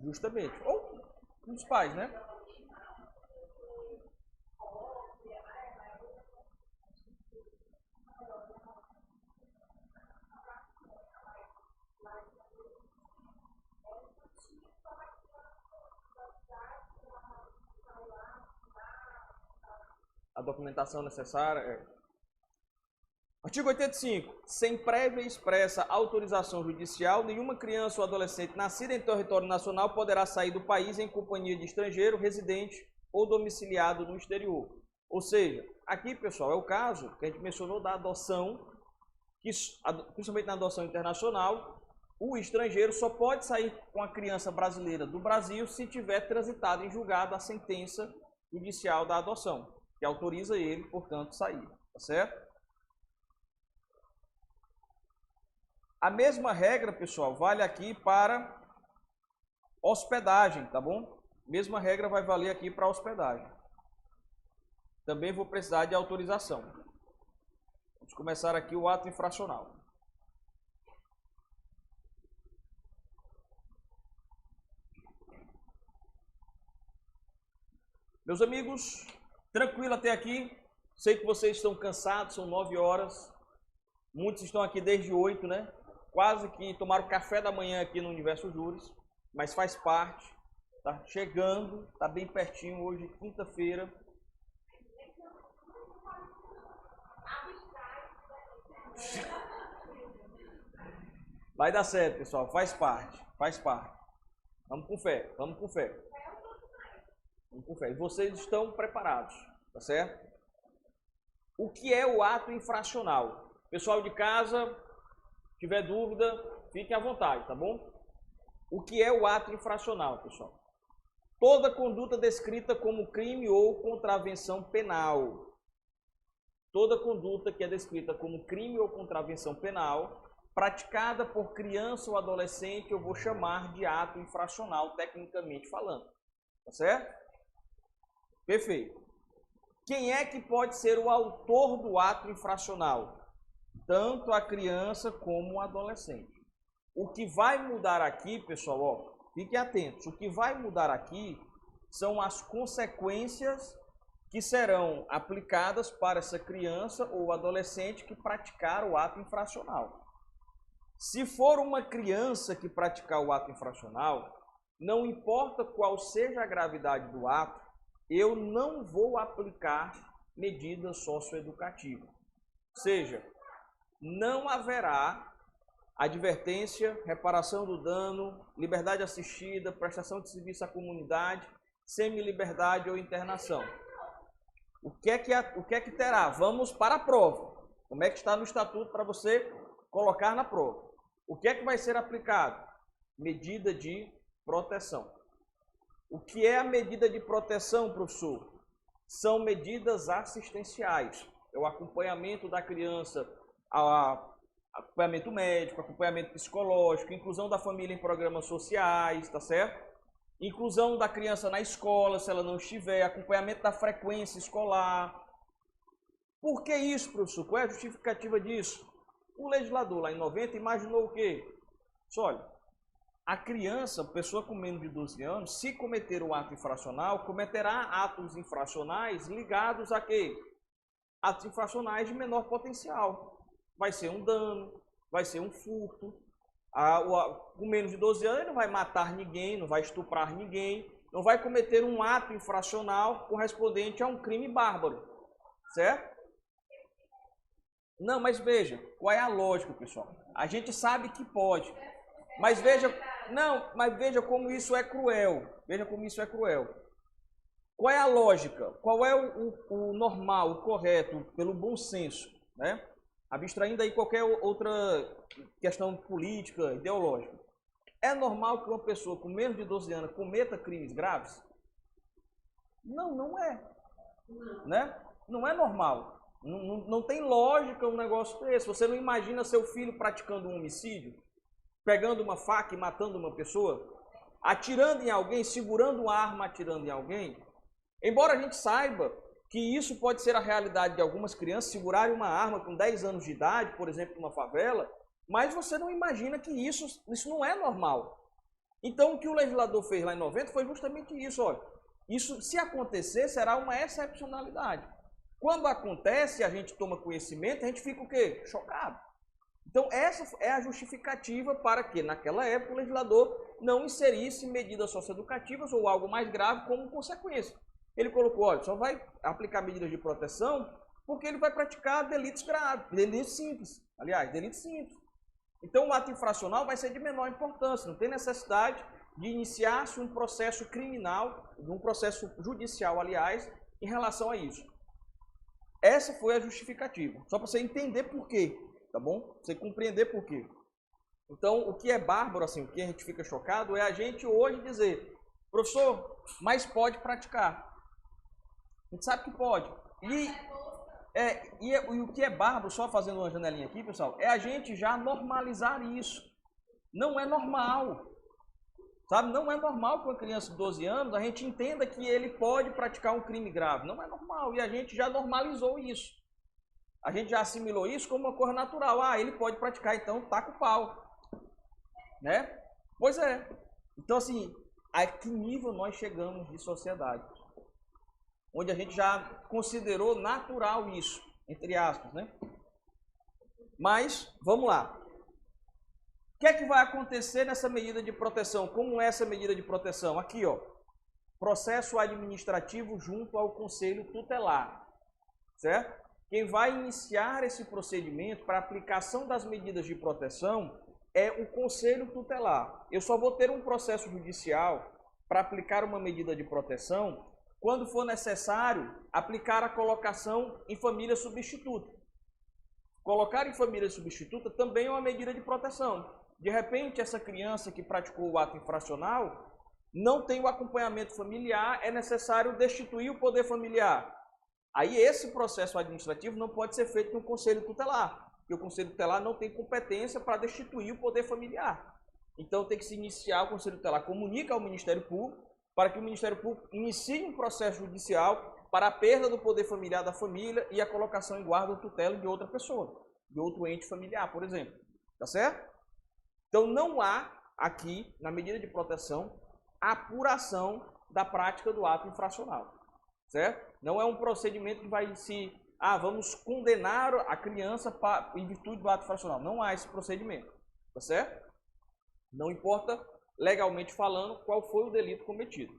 Justamente. Ou dos pais, né? A documentação necessária é... Artigo 85. Sem prévia e expressa autorização judicial, nenhuma criança ou adolescente nascida em território nacional poderá sair do país em companhia de estrangeiro, residente ou domiciliado no exterior. Ou seja, aqui, pessoal, é o caso que a gente mencionou da adoção, que, principalmente na adoção internacional, o estrangeiro só pode sair com a criança brasileira do Brasil se tiver transitado em julgado a sentença judicial da adoção, que autoriza ele, portanto, sair, tá certo? A mesma regra, pessoal, vale aqui para hospedagem, tá bom? Mesma regra vai valer aqui para hospedagem. Também vou precisar de autorização. Vamos começar aqui o ato infracional. Meus amigos, tranquilo até aqui? Sei que vocês estão cansados, são 9 horas. Muitos estão aqui desde 8, né? Quase que tomaram café da manhã aqui no Universo Juris, mas faz parte. Tá chegando, tá bem pertinho hoje, quinta-feira. Vai dar certo, pessoal, faz parte, faz parte. Vamos com fé, vamos com fé. Vamos com fé. E vocês estão preparados, tá certo? O que é o ato infracional? Pessoal de casa, se tiver dúvida, fiquem à vontade, tá bom? O que é o ato infracional, pessoal? Toda conduta descrita como crime ou contravenção penal. Toda conduta que é descrita como crime ou contravenção penal, praticada por criança ou adolescente, eu vou chamar de ato infracional, tecnicamente falando. Tá certo? Perfeito. Quem é que pode ser o autor do ato infracional? Tanto a criança como o adolescente. O que vai mudar aqui, pessoal, ó, fiquem atentos, o que vai mudar aqui são as consequências que serão aplicadas para essa criança ou adolescente que praticar o ato infracional. Se for uma criança que praticar o ato infracional, não importa qual seja a gravidade do ato, eu não vou aplicar medidas socioeducativas. Ou seja, não haverá advertência, reparação do dano, liberdade assistida, prestação de serviço à comunidade, semi-liberdade ou internação. O que é que terá? Vamos para a prova. Como é que está no estatuto para você colocar na prova? O que é que vai ser aplicado? Medida de proteção. O que é a medida de proteção, professor? São medidas assistenciais. É o acompanhamento da criança, acompanhamento médico, acompanhamento psicológico, inclusão da família em programas sociais, tá certo? Inclusão da criança na escola, se ela não estiver, acompanhamento da frequência escolar. Por que isso, professor? Qual é a justificativa disso? O legislador, lá em 90, imaginou o quê? Olha, a criança, pessoa com menos de 12 anos, se cometer um ato infracional, cometerá atos infracionais ligados a quê? Atos infracionais de menor potencial. Vai ser um dano, vai ser um furto. Com menos de 12 anos, ele não vai matar ninguém, não vai estuprar ninguém, não vai cometer um ato infracional correspondente a um crime bárbaro, certo? Não, mas veja, qual é a lógica, pessoal? A gente sabe que pode, mas veja como isso é cruel. Veja como isso é cruel. Qual é a lógica? Qual é o normal, o correto, pelo bom senso, né? Abstraindo aí qualquer outra questão política, ideológica. É normal que uma pessoa com menos de 12 anos cometa crimes graves? Não, não é. Né? Não é normal. Não tem lógica um negócio desse. Você não imagina seu filho praticando um homicídio, pegando uma faca e matando uma pessoa, atirando em alguém, segurando uma arma, atirando em alguém. Embora a gente saiba que isso pode ser a realidade de algumas crianças, segurarem uma arma com 10 anos de idade, por exemplo, numa favela, mas você não imagina que isso não é normal. Então, o que o legislador fez lá em 90 foi justamente isso. Olha, isso, se acontecer, será uma excepcionalidade. Quando acontece, a gente toma conhecimento, a gente fica o quê? Chocado. Então, essa é a justificativa para que, naquela época, o legislador não inserisse medidas socioeducativas ou algo mais grave como consequência. Ele colocou, olha, só vai aplicar medidas de proteção porque ele vai praticar delitos graves, delitos simples, aliás, delitos simples. Então, o ato infracional vai ser de menor importância, não tem necessidade de iniciar-se um processo criminal, um processo judicial, aliás, em relação a isso. Essa foi a justificativa, só para você entender por quê, tá bom? Pra você compreender por quê. Então, o que é bárbaro, assim, o que a gente fica chocado é a gente hoje dizer, professor, mas pode praticar. A gente sabe que pode. E o que é bárbaro, só fazendo uma janelinha aqui, pessoal, é a gente já normalizar isso. Não é normal. Sabe? Não é normal que uma criança de 12 anos a gente entenda que ele pode praticar um crime grave. Não é normal. E a gente já normalizou isso. A gente já assimilou isso como uma coisa natural. Ah, ele pode praticar, então taca o pau. Né? Pois é. Então, assim, a que nível nós chegamos de sociedade? Onde a gente já considerou natural isso, entre aspas, né? Mas, vamos lá. O que é que vai acontecer nessa medida de proteção? Como é essa medida de proteção? Aqui, ó. Processo administrativo junto ao Conselho Tutelar, certo? Quem vai iniciar esse procedimento para aplicação das medidas de proteção é o Conselho Tutelar. Eu só vou ter um processo judicial para aplicar uma medida de proteção quando for necessário aplicar a colocação em família substituta. Colocar em família substituta também é uma medida de proteção. De repente, essa criança que praticou o ato infracional não tem o acompanhamento familiar, é necessário destituir o poder familiar. Aí esse processo administrativo não pode ser feito no Conselho Tutelar, porque o Conselho Tutelar não tem competência para destituir o poder familiar. Então tem que se iniciar, o Conselho Tutelar comunica ao Ministério Público, para que o Ministério Público inicie um processo judicial para a perda do poder familiar da família e a colocação em guarda ou tutela de outra pessoa, de outro ente familiar, por exemplo. Tá certo? Então, não há aqui, na medida de proteção, apuração da prática do ato infracional. Certo? Não é um procedimento que vai se... vamos condenar a criança em virtude do ato infracional. Não há esse procedimento. Tá certo? Não importa, legalmente falando, qual foi o delito cometido.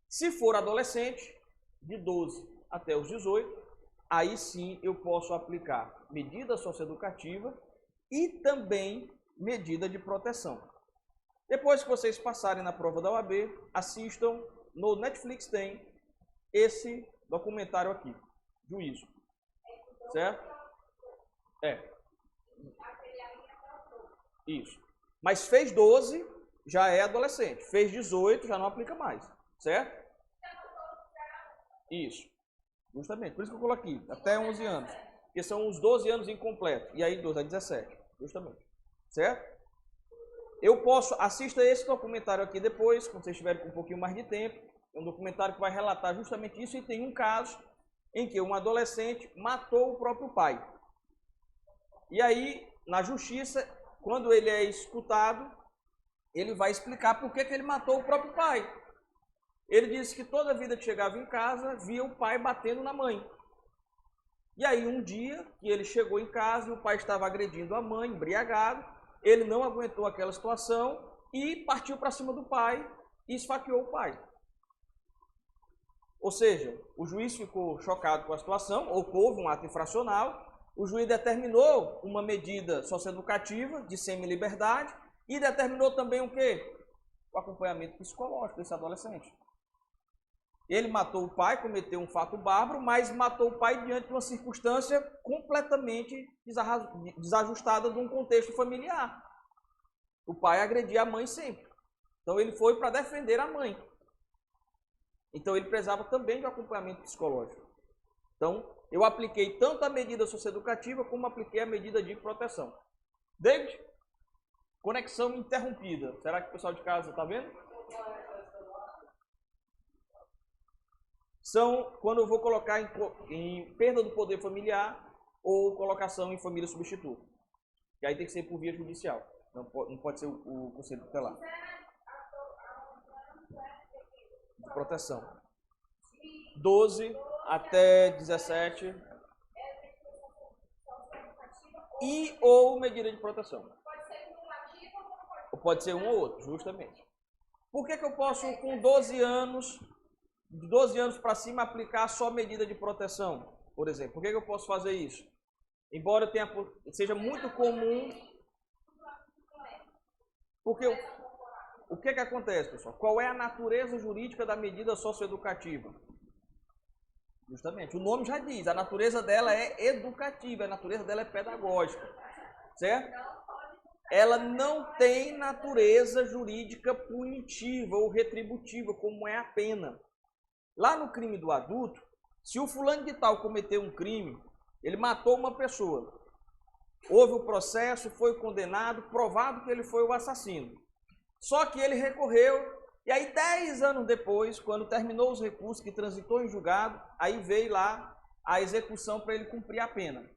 Se for adolescente, de 12 até os 18, aí sim eu posso aplicar medida socioeducativa e também medida de proteção. Depois que vocês passarem na prova da OAB, assistam, no Netflix tem esse documentário aqui, Juízo. Certo? Isso. Mas fez 12, já é adolescente. Fez 18, já não aplica mais. Certo? Isso. Justamente. Por isso que eu coloquei aqui, até 11 anos. Porque são os 12 anos incompletos. E aí 12 a 17. Justamente. Certo? Assista esse documentário aqui depois, quando vocês estiverem com um pouquinho mais de tempo. É um documentário que vai relatar justamente isso. E tem um caso em que um adolescente matou o próprio pai. E aí, na justiça, quando ele é escutado, ele vai explicar por que ele matou o próprio pai. Ele disse que toda vida que chegava em casa, via o pai batendo na mãe. E aí, um dia que ele chegou em casa e o pai estava agredindo a mãe, embriagado, ele não aguentou aquela situação e partiu para cima do pai e esfaqueou o pai. Ou seja, o juiz ficou chocado com a situação, houve um ato infracional, o juiz determinou uma medida socioeducativa de semi-liberdade e determinou também o quê? O acompanhamento psicológico desse adolescente. Ele matou o pai, cometeu um fato bárbaro, mas matou o pai diante de uma circunstância completamente desajustada de um contexto familiar. O pai agredia a mãe sempre. Então ele foi para defender a mãe. Então ele precisava também de acompanhamento psicológico. Então eu apliquei tanto a medida socioeducativa como apliquei a medida de proteção. David? Conexão interrompida. Será que o pessoal de casa está vendo? São quando eu vou colocar em perda do poder familiar ou colocação em família substituta. E aí tem que ser por via judicial. Não pode ser o conselho tutelar. De proteção. 12 até 17. E ou medida de proteção. Ou pode ser um ou outro, justamente. Por que eu posso, com 12 anos, de 12 anos para cima, aplicar só medida de proteção, por exemplo? Por que eu posso fazer isso? Embora seja muito comum. Porque o que acontece, pessoal? Qual é a natureza jurídica da medida socioeducativa? Justamente, o nome já diz, a natureza dela é educativa, a natureza dela é pedagógica, certo? Ela não tem natureza jurídica punitiva ou retributiva, como é a pena. Lá no crime do adulto, se o fulano de tal cometeu um crime, ele matou uma pessoa, houve o processo, foi condenado, provado que ele foi o assassino. Só que ele recorreu, e aí 10 anos depois, quando terminou os recursos, que transitou em julgado, aí veio lá a execução para ele cumprir a pena.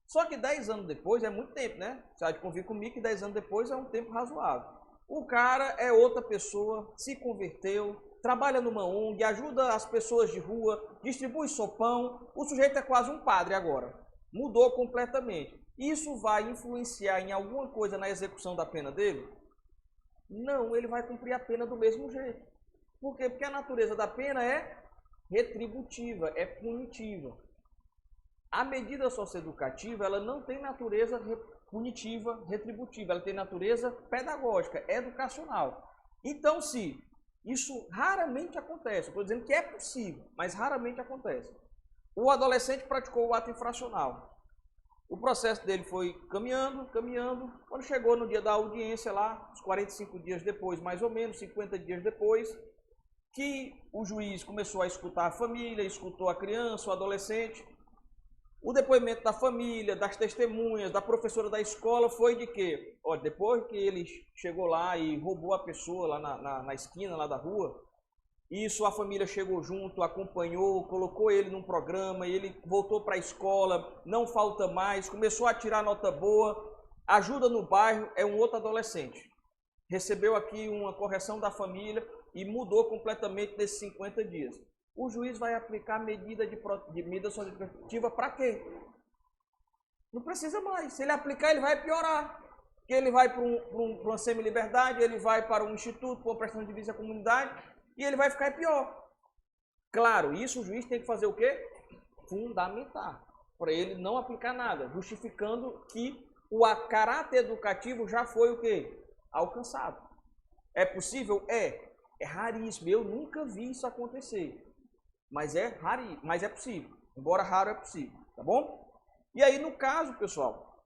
Só que 10 anos depois é muito tempo, né? Você vai convir comigo que 10 anos depois é um tempo razoável. O cara é outra pessoa, se converteu, trabalha numa ONG, ajuda as pessoas de rua, distribui sopão, o sujeito é quase um padre agora. Mudou completamente. Isso vai influenciar em alguma coisa na execução da pena dele? Não, ele vai cumprir a pena do mesmo jeito. Por quê? Porque a natureza da pena é retributiva, é punitiva. A medida socioeducativa, ela não tem natureza punitiva, retributiva, ela tem natureza pedagógica, educacional. Então, se isso raramente acontece, estou dizendo que é possível, mas raramente acontece. O adolescente praticou o ato infracional. O processo dele foi caminhando. Quando chegou no dia da audiência lá, uns 45 dias depois, mais ou menos, 50 dias depois, que o juiz começou a escutar a família, escutou a criança, o adolescente, O depoimento da família, das testemunhas, da professora da escola foi de que, olha, depois que ele chegou lá e roubou a pessoa lá na esquina lá da rua, isso a família chegou junto, acompanhou, colocou ele num programa, ele voltou para a escola, não falta mais, começou a tirar nota boa, ajuda no bairro, é um outro adolescente. Recebeu aqui uma correção da família e mudou completamente nesses 50 dias. O juiz vai aplicar medida protetiva para quê? Não precisa mais. Se ele aplicar, ele vai piorar. Porque ele vai para uma semi-liberdade, ele vai para um instituto, para uma prestação de serviço à comunidade, e ele vai ficar pior. Claro, isso o juiz tem que fazer o quê? Fundamentar. Para ele não aplicar nada, justificando que o caráter educativo já foi o quê? Alcançado. É possível? É. É raríssimo. Eu nunca vi isso acontecer. Mas é possível. Embora raro, é possível. Tá bom? E aí, no caso, pessoal,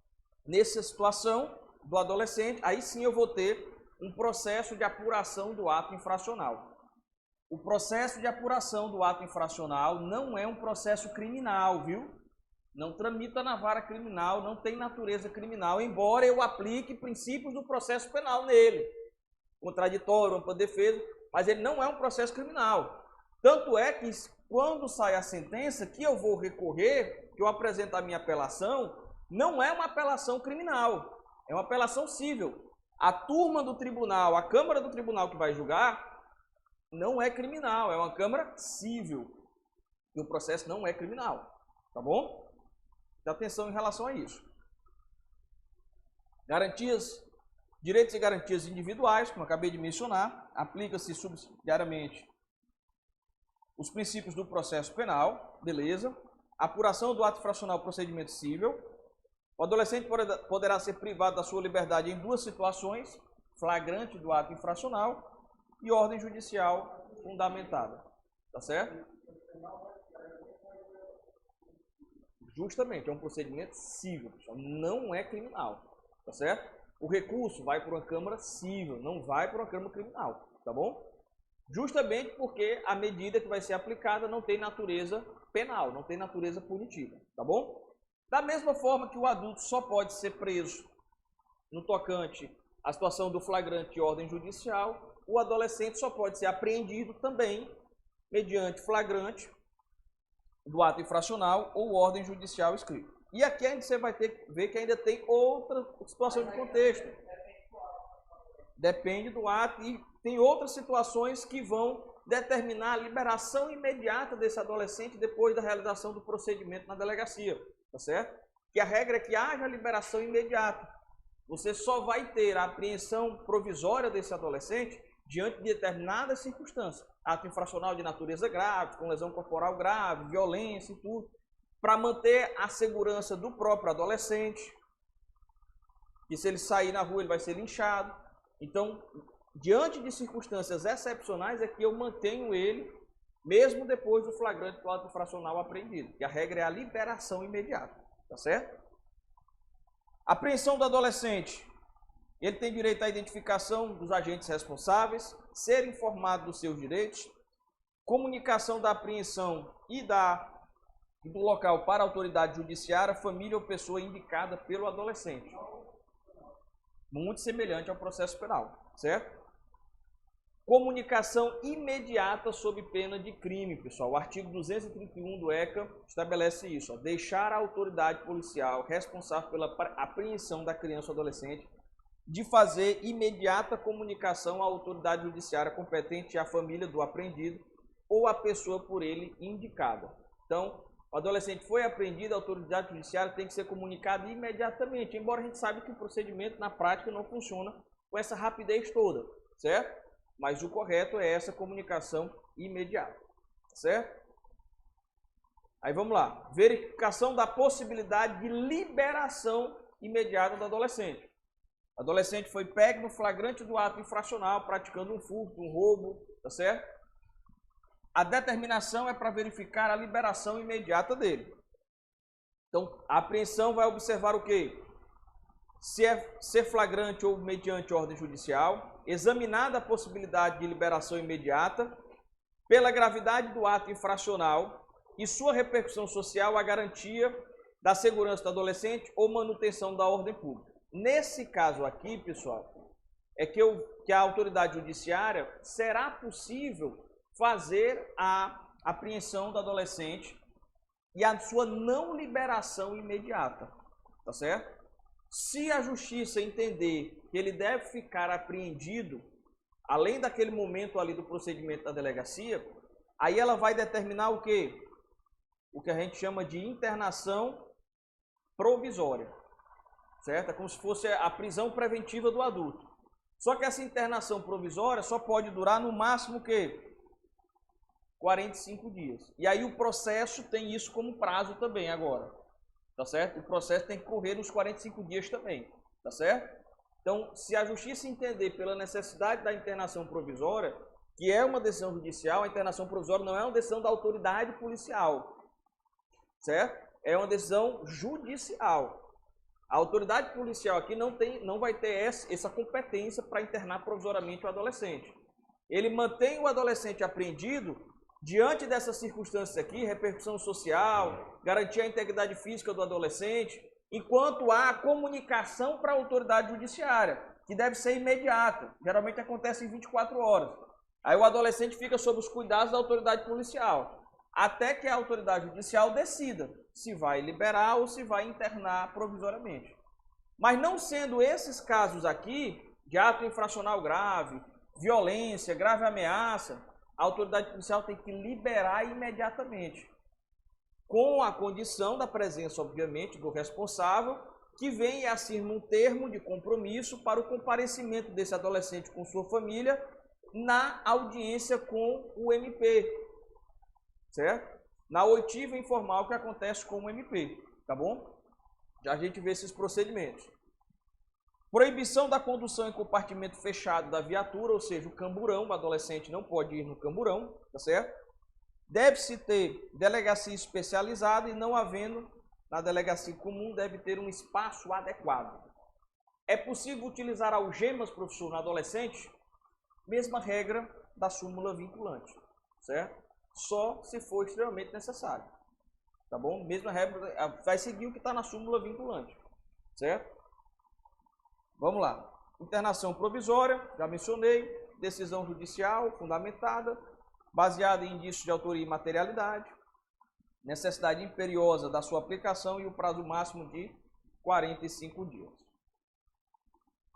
nessa situação do adolescente, aí sim eu vou ter um processo de apuração do ato infracional. O processo de apuração do ato infracional não é um processo criminal, viu? Não tramita na vara criminal, não tem natureza criminal, embora eu aplique princípios do processo penal nele. Contraditório, ampla defesa, mas ele não é um processo criminal. Tanto é que quando sai a sentença que eu vou recorrer, que eu apresento a minha apelação, não é uma apelação criminal, é uma apelação civil. A turma do tribunal, a Câmara do Tribunal que vai julgar, não é criminal, é uma Câmara civil. E o processo não é criminal, tá bom? Dá atenção em relação a isso. Garantias, direitos e garantias individuais, como eu acabei de mencionar, aplica-se subsidiariamente os princípios do processo penal, beleza. Apuração do ato infracional, procedimento civil. O adolescente poderá ser privado da sua liberdade em duas situações: flagrante do ato infracional e ordem judicial fundamentada. Tá certo? Justamente, é um procedimento civil, pessoal, não é criminal. Tá certo? O recurso vai para uma Câmara civil, não vai para uma Câmara criminal. Tá bom? Justamente porque a medida que vai ser aplicada não tem natureza penal, não tem natureza punitiva, tá bom? Da mesma forma que o adulto só pode ser preso no tocante à situação do flagrante e ordem judicial, o adolescente só pode ser apreendido também mediante flagrante do ato infracional ou ordem judicial escrita. E aqui você vai ter que ver que ainda tem outra situação de contexto. Depende do ato e tem outras situações que vão determinar a liberação imediata desse adolescente depois da realização do procedimento na delegacia, tá certo? Que a regra é que haja liberação imediata. Você só vai ter a apreensão provisória desse adolescente diante de determinadas circunstâncias. Ato infracional de natureza grave, com lesão corporal grave, violência e tudo, para manter a segurança do próprio adolescente, que se ele sair na rua ele vai ser linchado. Então, diante de circunstâncias excepcionais é que eu mantenho ele, mesmo depois do flagrante do ato infracional apreendido. E a regra é a liberação imediata, tá certo? Apreensão do adolescente. Ele tem direito à identificação dos agentes responsáveis, ser informado dos seus direitos, comunicação da apreensão e do local para a autoridade judiciária, família ou pessoa indicada pelo adolescente. Muito semelhante ao processo penal, certo? Comunicação imediata sob pena de crime, pessoal. O artigo 231 do ECA estabelece isso. Deixar a autoridade policial responsável pela apreensão da criança ou adolescente de fazer imediata comunicação à autoridade judiciária competente e à família do apreendido ou à pessoa por ele indicada. Então, o adolescente foi apreendido, a autoridade judiciária tem que ser comunicada imediatamente, embora a gente saiba que o procedimento na prática não funciona com essa rapidez toda, certo? Mas o correto é essa comunicação imediata, certo? Aí vamos lá, verificação da possibilidade de liberação imediata do adolescente. O adolescente foi pego no flagrante do ato infracional, praticando um furto, um roubo, tá certo? A determinação é para verificar a liberação imediata dele. Então, a apreensão vai observar o quê? Se é ser flagrante ou mediante ordem judicial, examinada a possibilidade de liberação imediata, pela gravidade do ato infracional e sua repercussão social, a garantia da segurança do adolescente ou manutenção da ordem pública. Nesse caso aqui, pessoal, é que a autoridade judiciária será possível fazer a apreensão do adolescente e a sua não liberação imediata, tá certo? Se a justiça entender que ele deve ficar apreendido, além daquele momento ali do procedimento da delegacia, aí ela vai determinar o quê? O que a gente chama de internação provisória, certo? É como se fosse a prisão preventiva do adulto. Só que essa internação provisória só pode durar no máximo o quê? 45 dias. E aí o processo tem isso como prazo também agora, tá certo? O processo tem que correr nos 45 dias também, tá certo? Então, se a justiça entender pela necessidade da internação provisória, que é uma decisão judicial, a internação provisória não é uma decisão da autoridade policial, certo? É uma decisão judicial. A autoridade policial aqui não vai ter essa competência para internar provisoriamente o adolescente. Ele mantém o adolescente apreendido diante dessas circunstâncias aqui, repercussão social, garantir a integridade física do adolescente, enquanto há comunicação para a autoridade judiciária, que deve ser imediata. Geralmente acontece em 24 horas. Aí o adolescente fica sob os cuidados da autoridade policial, até que a autoridade judicial decida se vai liberar ou se vai internar provisoriamente. Mas não sendo esses casos aqui, de ato infracional grave, violência, grave ameaça, a autoridade policial tem que liberar imediatamente, com a condição da presença, obviamente, do responsável, que venha e assine um termo de compromisso para o comparecimento desse adolescente com sua família na audiência com o MP, certo? Na oitiva informal que acontece com o MP, tá bom? Já a gente vê esses procedimentos. Proibição da condução em compartimento fechado da viatura, ou seja, o camburão, o adolescente não pode ir no camburão, tá certo? Deve-se ter delegacia especializada e não havendo na delegacia comum, deve ter um espaço adequado. É possível utilizar algemas, professor, no adolescente? Mesma regra da súmula vinculante, certo? Só se for extremamente necessário, tá bom? Mesma regra, vai seguir o que está na súmula vinculante, certo? Vamos lá. Internação provisória, já mencionei, decisão judicial fundamentada, baseada em indícios de autoria e materialidade, necessidade imperiosa da sua aplicação e o prazo máximo de 45 dias.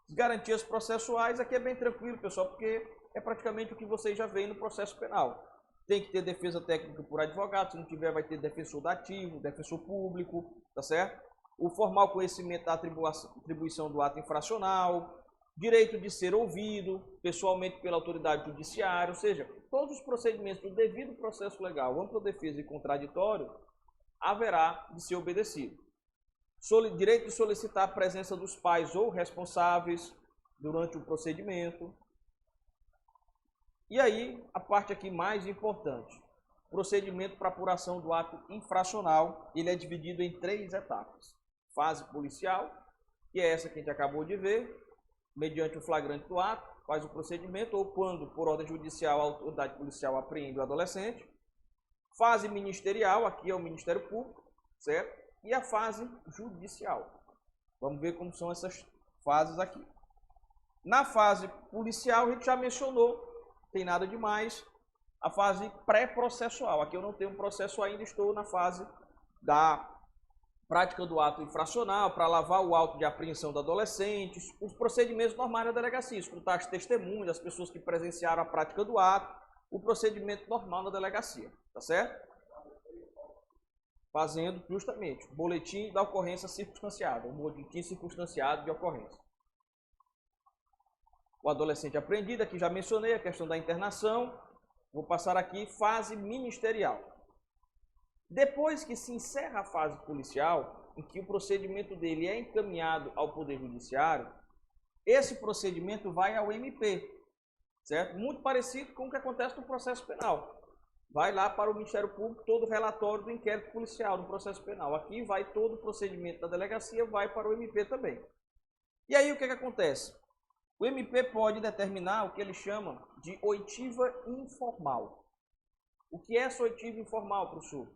As garantias processuais, aqui é bem tranquilo, pessoal, porque é praticamente o que vocês já veem no processo penal. Tem que ter defesa técnica por advogado, se não tiver vai ter defensor dativo, defensor público, tá certo? O formal conhecimento da atribuição do ato infracional, direito de ser ouvido pessoalmente pela autoridade judiciária, ou seja, todos os procedimentos do devido processo legal, ampla defesa e contraditório, haverá de ser obedecido. Direito de solicitar a presença dos pais ou responsáveis durante o procedimento. E aí, a parte aqui mais importante, procedimento para apuração do ato infracional, ele é dividido em 3 etapas. Fase policial, que é essa que a gente acabou de ver, mediante o flagrante do ato, faz o procedimento, ou quando, por ordem judicial, a autoridade policial apreende o adolescente. Fase ministerial, aqui é o Ministério Público, certo? E a fase judicial. Vamos ver como são essas fases aqui. Na fase policial, a gente já mencionou, não tem nada demais, a fase pré-processual. Aqui eu não tenho um processo ainda, estou na fase da prática do ato infracional, para lavar o auto de apreensão do adolescente, os procedimentos normais da delegacia, escutar as testemunhas, as pessoas que presenciaram a prática do ato, o procedimento normal na delegacia, tá certo? Fazendo justamente o boletim da ocorrência circunstanciada, o boletim circunstanciado de ocorrência. O adolescente apreendido, aqui já mencionei a questão da internação, vou passar aqui fase ministerial. Depois que se encerra a fase policial, em que o procedimento dele é encaminhado ao Poder Judiciário, esse procedimento vai ao MP, certo? Muito parecido com o que acontece no processo penal. Vai lá para o Ministério Público todo o relatório do inquérito policial no processo penal. Aqui vai todo o procedimento da delegacia, vai para o MP também. E aí o que acontece? O MP pode determinar o que ele chama de oitiva informal. O que é essa oitiva informal, professor?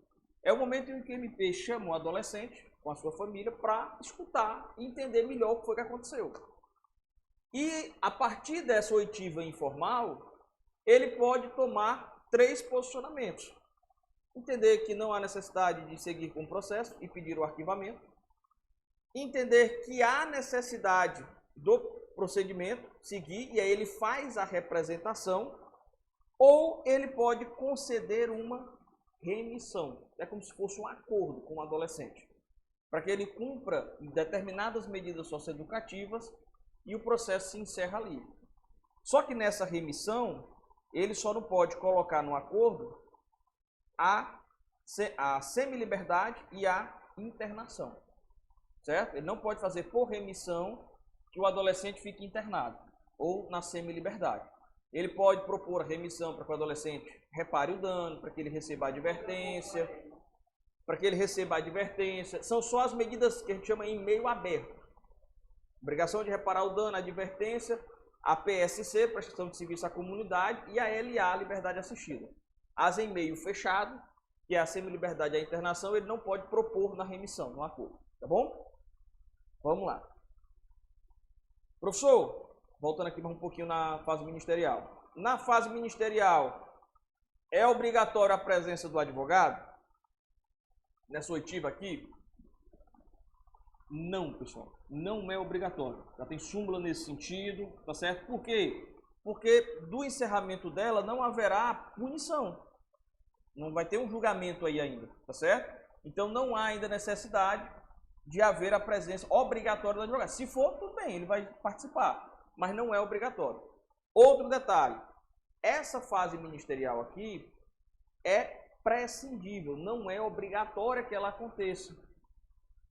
É o momento em que o MP chama o adolescente, com a sua família para escutar e entender melhor o que foi que aconteceu. E a partir dessa oitiva informal, ele pode tomar 3 posicionamentos. Entender que não há necessidade de seguir com o processo e pedir o arquivamento. Entender que há necessidade do procedimento, seguir, e aí ele faz a representação, ou ele pode conceder uma remissão. É como se fosse um acordo com o adolescente, para que ele cumpra determinadas medidas socioeducativas e o processo se encerra ali. Só que nessa remissão, ele só não pode colocar no acordo a semi-liberdade e a internação. Certo? Ele não pode fazer por remissão que o adolescente fique internado ou na semi-liberdade. Ele pode propor a remissão para que o adolescente repare o dano, para que ele receba a advertência, São só as medidas que a gente chama em meio aberto. Obrigação de reparar o dano, a advertência, a PSC, prestação de serviço à comunidade, e a LA, liberdade assistida. As em meio fechado, que é a semi-liberdade e a internação, ele não pode propor na remissão, no acordo. Tá bom? Vamos lá. Professor, voltando aqui um pouquinho na fase ministerial. Na fase ministerial, é obrigatória a presença do advogado? Nessa oitiva aqui? Não, pessoal. Não é obrigatório. Já tem súmula nesse sentido, tá certo? Por quê? Porque do encerramento dela não haverá punição. Não vai ter um julgamento aí ainda, tá certo? Então não há ainda necessidade de haver a presença obrigatória do advogado. Se for, tudo bem, ele vai participar, mas não é obrigatório. Outro detalhe, essa fase ministerial aqui é prescindível, não é obrigatória que ela aconteça.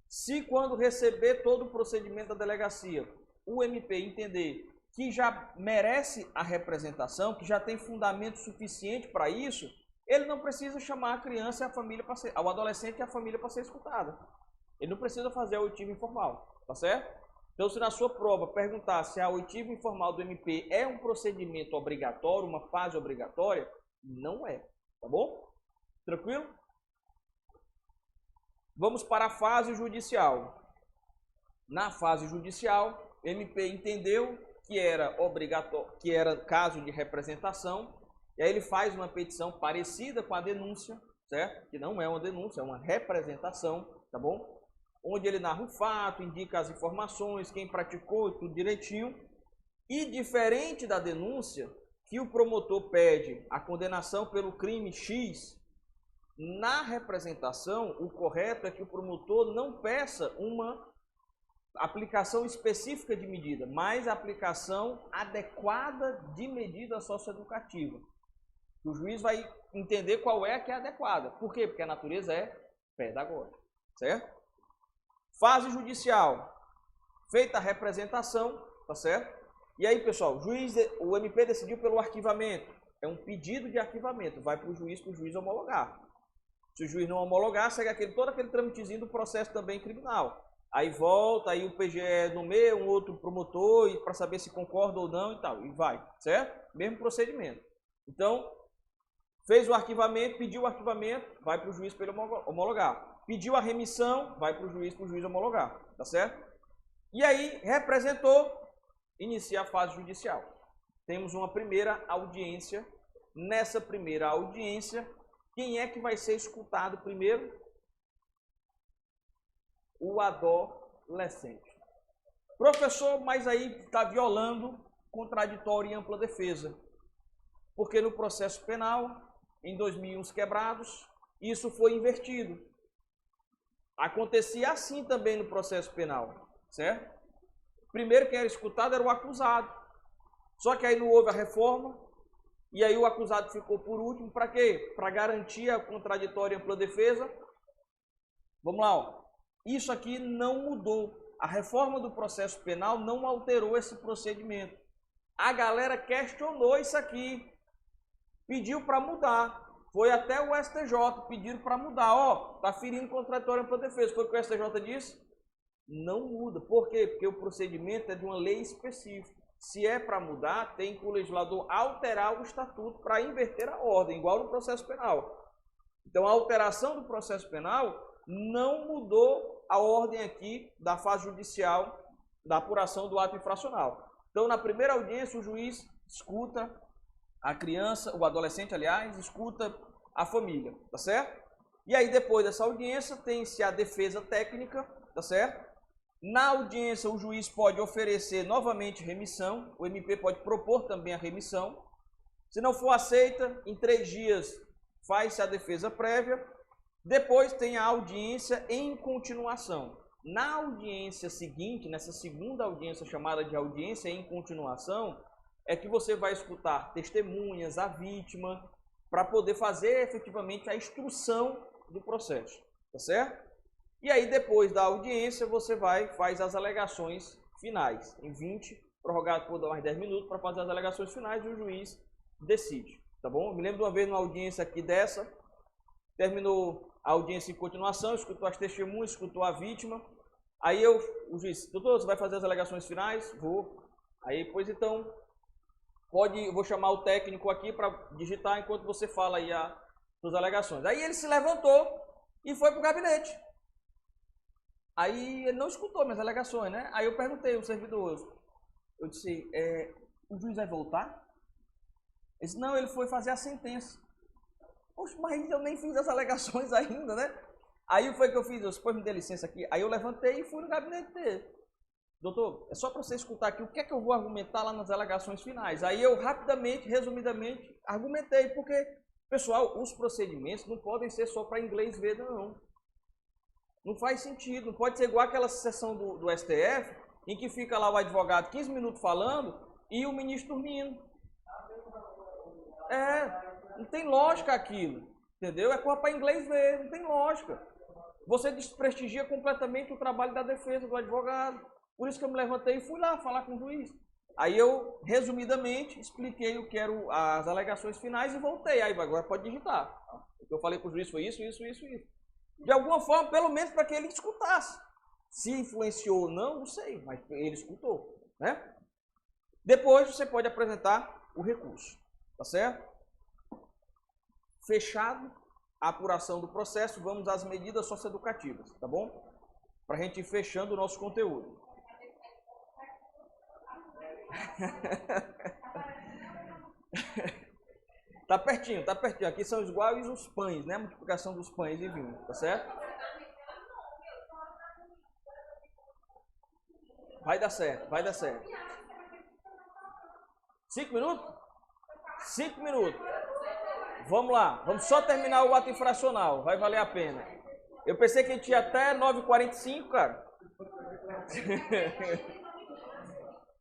Se quando receber todo o procedimento da delegacia, o MP entender que já merece a representação, que já tem fundamento suficiente para isso, ele não precisa chamar a criança e a família para ser, o adolescente e a família para ser escutada. Ele não precisa fazer a oitiva informal, tá certo? Então, se na sua prova perguntar se a oitiva informal do MP é um procedimento obrigatório, uma fase obrigatória, não é, tá bom? Tranquilo? Vamos para a fase judicial. Na fase judicial, o MP entendeu que era obrigatório, que era caso de representação, e aí ele faz uma petição parecida com a denúncia, certo? Que não é uma denúncia, é uma representação, tá bom? Onde ele narra o fato, indica as informações, quem praticou, tudo direitinho. E diferente da denúncia, que o promotor pede a condenação pelo crime X, na representação, o correto é que o promotor não peça uma aplicação específica de medida, mas a aplicação adequada de medida socioeducativa. O juiz vai entender qual é a que é adequada. Por quê? Porque a natureza é pedagógica, certo? Fase judicial, feita a representação, tá certo? E aí, pessoal, o MP decidiu pelo arquivamento. É um pedido de arquivamento, vai para o juiz homologar. Se o juiz não homologar, segue todo aquele tramitezinho do processo também criminal. Aí volta, aí o PGE nomeia um outro promotor para saber se concorda ou não e tal, e vai, certo? Mesmo procedimento. Então, fez o arquivamento, pediu o arquivamento, vai para o juiz para ele homologar. Pediu a remissão, vai para o juiz homologar, tá certo? E aí, representou, inicia a fase judicial. Temos uma primeira audiência. Nessa primeira audiência, quem é que vai ser escutado primeiro? O adolescente. Professor, mas aí está violando contraditório e ampla defesa. Porque no processo penal, em 2001 quebrados, isso foi invertido. Acontecia assim também no processo penal, certo? Primeiro quem era escutado era o acusado. Só que aí não houve a reforma, e aí o acusado ficou por último, para quê? Para garantir a contraditória e ampla defesa. Vamos lá, ó. Isso aqui não mudou. A reforma do processo penal não alterou esse procedimento. A galera questionou isso aqui, pediu para mudar. Foi até o STJ, pediram para mudar. Ó, tá ferindo contraditório para defesa. Foi o que o STJ disse? Não muda. Por quê? Porque o procedimento é de uma lei específica. Se é para mudar, tem que o legislador alterar o estatuto para inverter a ordem, igual no processo penal. Então, a alteração do processo penal não mudou a ordem aqui da fase judicial da apuração do ato infracional. Então, na primeira audiência, o juiz escuta a criança, o adolescente, aliás, escuta a família, tá certo? E aí, depois dessa audiência, tem-se a defesa técnica, tá certo? Na audiência, o juiz pode oferecer novamente remissão, o MP pode propor também a remissão. Se não for aceita, em 3 dias faz-se a defesa prévia. Depois tem a audiência em continuação. Na audiência seguinte, nessa segunda audiência chamada de audiência em continuação, é que você vai escutar testemunhas, a vítima, para poder fazer efetivamente a instrução do processo, tá certo? E aí depois da audiência você faz as alegações finais, em 20, prorrogado por mais 10 minutos para fazer as alegações finais e o juiz decide, tá bom? Eu me lembro de uma vez numa audiência aqui dessa, terminou a audiência em continuação, escutou as testemunhas, escutou a vítima, aí o juiz, doutor, você vai fazer as alegações finais? Vou. Aí, pois então, eu vou chamar o técnico aqui para digitar enquanto você fala aí as suas alegações. Aí ele se levantou e foi para o gabinete. Aí ele não escutou minhas alegações, né? Aí eu perguntei ao servidor, eu disse, o juiz vai voltar? Ele disse, não, ele foi fazer a sentença. Poxa, mas eu nem fiz as alegações ainda, né? Aí foi que eu fiz, eu disse, me dê licença aqui. Aí eu levantei e fui no gabinete dele. Doutor, é só para você escutar aqui o que é que eu vou argumentar lá nas alegações finais. Aí eu rapidamente, resumidamente, argumentei, porque, pessoal, os procedimentos não podem ser só para inglês ver, não. Não faz sentido, não pode ser igual aquela sessão do STF, em que fica lá o advogado 15 minutos falando e o ministro dormindo. Não tem lógica aquilo, entendeu? É coisa para inglês ver, não tem lógica. Você desprestigia completamente o trabalho da defesa, do advogado. Por isso que eu me levantei e fui lá falar com o juiz. Aí eu, resumidamente, expliquei o que eram as alegações finais e voltei. Aí agora pode digitar. O que eu falei para o juiz foi isso, isso, isso, isso. De alguma forma, pelo menos para que ele escutasse. Se influenciou ou não, não sei, mas ele escutou, né? Depois você pode apresentar o recurso, tá certo? Fechado a apuração do processo, vamos às medidas socioeducativas, tá bom? Para a gente ir fechando o nosso conteúdo. Tá pertinho, tá pertinho. Aqui são iguais os pães, né? A multiplicação dos pães e vinho, tá certo? Vai dar certo, vai dar certo. 5 minutos? 5 minutos. Vamos lá, vamos só terminar o ato infracional, vai valer a pena. Eu pensei que a gente ia até 9h45, cara.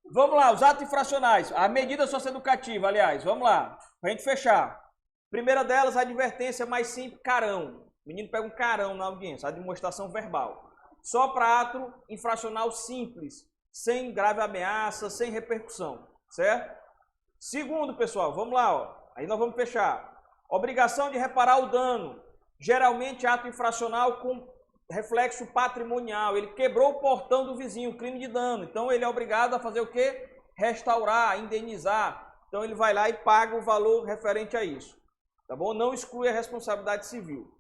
Vamos lá, os atos infracionais. A medida socioeducativa, aliás, vamos lá. Pra gente fechar. Primeira delas, a advertência mais simples, carão. O menino pega um carão na audiência, a demonstração verbal. Só para ato infracional simples, sem grave ameaça, sem repercussão, certo? Segundo, pessoal, vamos lá, ó. Aí nós vamos fechar. Obrigação de reparar o dano. Geralmente ato infracional com reflexo patrimonial. Ele quebrou o portão do vizinho, crime de dano. Então ele é obrigado a fazer o quê? Restaurar, indenizar. Então ele vai lá e paga o valor referente a isso. Tá bom? Não exclui a responsabilidade civil.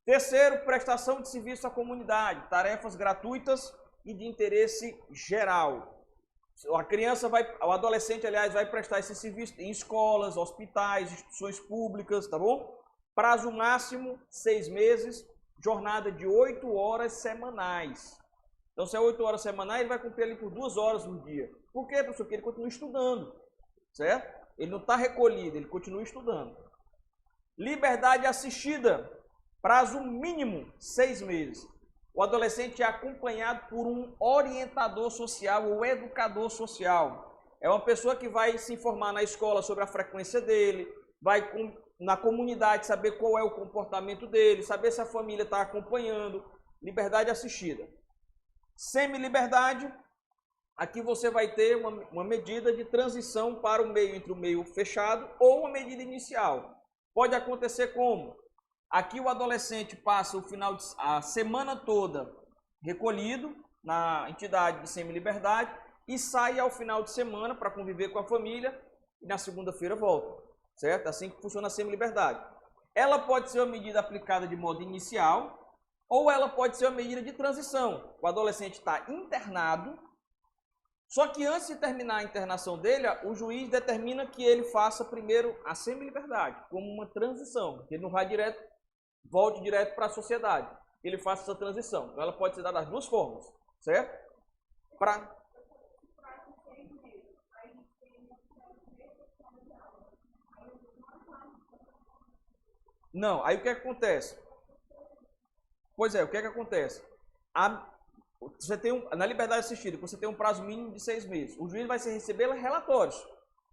Terceiro, prestação de serviço à comunidade. Tarefas gratuitas e de interesse geral. A criança o adolescente, aliás, vai prestar esse serviço em escolas, hospitais, instituições públicas, tá bom? Prazo máximo, 6 meses, jornada de 8 horas semanais. Então, se é 8 horas semanais, ele vai cumprir ali por 2 horas no dia. Por quê, professor? Porque ele continua estudando, certo? Ele não está recolhido, ele continua estudando. Liberdade assistida, prazo mínimo, 6 meses. O adolescente é acompanhado por um orientador social ou educador social. É uma pessoa que vai se informar na escola sobre a frequência dele, vai na comunidade saber qual é o comportamento dele, saber se a família está acompanhando. Liberdade assistida. Semi-liberdade, aqui você vai ter uma medida de transição para o meio, entre o meio fechado ou uma medida inicial. Pode acontecer como? Aqui o adolescente passa a semana toda recolhido na entidade de semi-liberdade e sai ao final de semana para conviver com a família e na segunda-feira volta, certo? Assim que funciona a semi-liberdade. Ela pode ser uma medida aplicada de modo inicial, Ou ela pode ser uma medida de transição. O adolescente está internado, só que antes de terminar a internação dele, o juiz determina que ele faça primeiro a semi-liberdade, como uma transição, que ele não vai direto, volte direto para a sociedade. Ele faça essa transição. Então ela pode ser dada das duas formas, certo? Não, aí o que acontece? Pois é, o que acontece? Você tem na liberdade assistida, você tem um prazo mínimo de 6 meses. O juiz vai receber relatórios.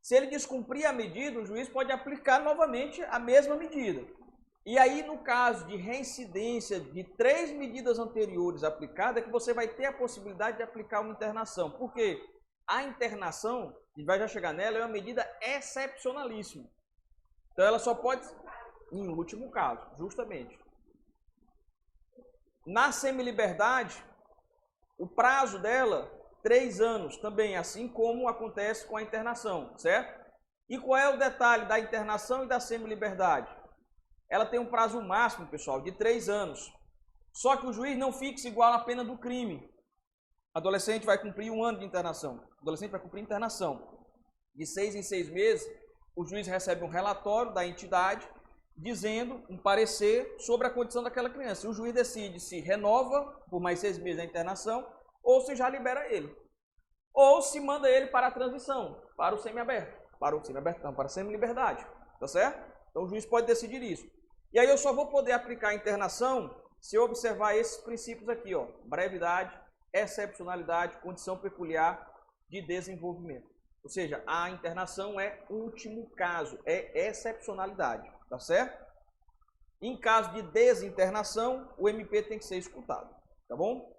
Se ele descumprir a medida, o juiz pode aplicar novamente a mesma medida. E aí, no caso de reincidência de 3 medidas anteriores aplicadas, é que você vai ter a possibilidade de aplicar uma internação. Por quê? A internação, e vai já chegar nela, é uma medida excepcionalíssima. Então, ela só pode, em último caso, justamente. Na semi-liberdade, o prazo dela, 3 anos também, assim como acontece com a internação, certo? E qual é o detalhe da internação e da semi-liberdade? Ela tem um prazo máximo, pessoal, de 3 anos. Só que o juiz não fixa igual à pena do crime. O adolescente vai cumprir 1 ano de internação. O adolescente vai cumprir internação. De 6 em 6 meses, o juiz recebe um relatório da entidade dizendo um parecer sobre a condição daquela criança. O juiz decide se renova por mais 6 meses a internação ou se já libera ele. Ou se manda ele para a transição, para o semi-aberto. Para o semi-aberto não, para a semi-liberdade. Tá certo? Então o juiz pode decidir isso. E aí eu só vou poder aplicar a internação se eu observar esses princípios aqui, ó. Brevidade, excepcionalidade, condição peculiar de desenvolvimento. Ou seja, a internação é último caso, é excepcionalidade. Tá certo? Em caso de desinternação, o MP tem que ser escutado. Tá bom?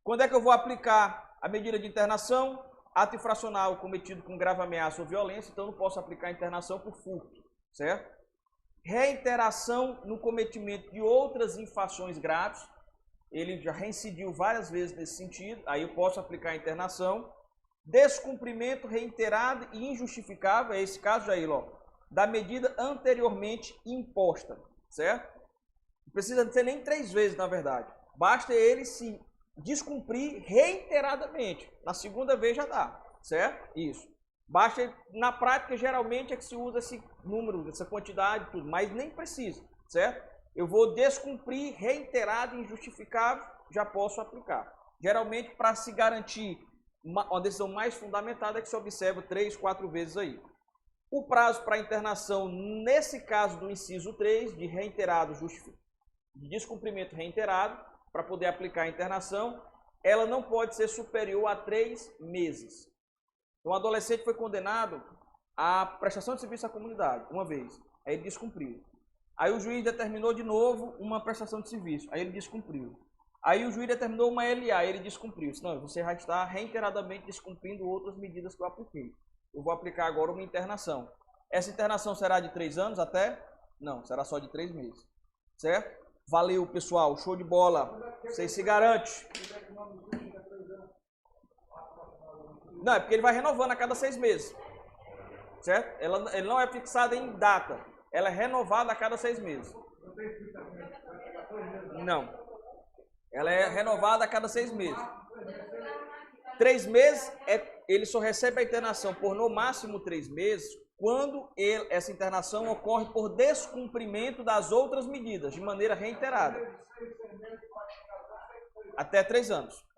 Quando é que eu vou aplicar a medida de internação? Ato infracional cometido com grave ameaça ou violência, então eu não posso aplicar a internação por furto. Certo? Reiteração no cometimento de outras infrações graves. Ele já reincidiu várias vezes nesse sentido, aí eu posso aplicar a internação. Descumprimento reiterado e injustificável, é esse caso, Jair, ó, da medida anteriormente imposta, certo? Não precisa ser nem 3 vezes, na verdade. Basta ele se descumprir reiteradamente. Na segunda vez já dá, certo? Isso. Basta, na prática, geralmente é que se usa esse número, essa quantidade, tudo, mas nem precisa, certo? Eu vou descumprir reiterado e injustificável, já posso aplicar. Geralmente, para se garantir uma decisão mais fundamentada, é que se observa 3, 4 vezes aí. O prazo para internação, nesse caso do inciso 3, de reiterado, de descumprimento reiterado, para poder aplicar a internação, ela não pode ser superior a 3 meses. Então, o adolescente foi condenado à prestação de serviço à comunidade, uma vez. Aí ele descumpriu. Aí o juiz determinou de novo uma prestação de serviço. Aí ele descumpriu. Aí o juiz determinou uma LA, ele descumpriu. Não, você já está reiteradamente descumprindo outras medidas que eu apliquei. Eu vou aplicar agora uma internação. Essa internação será de 3 anos até? Não, será só de 3 meses. Certo? Valeu, pessoal. Show de bola. Vocês se garantem. Não, é porque ele vai renovando a cada 6 meses. Certo? Ele não é fixado em data. Ela é renovada a cada 6 meses. Não. Ela é renovada a cada 6 meses. 3 meses, ele só recebe a internação por no máximo 3 meses, quando essa internação ocorre por descumprimento das outras medidas, de maneira reiterada. Até 3 anos.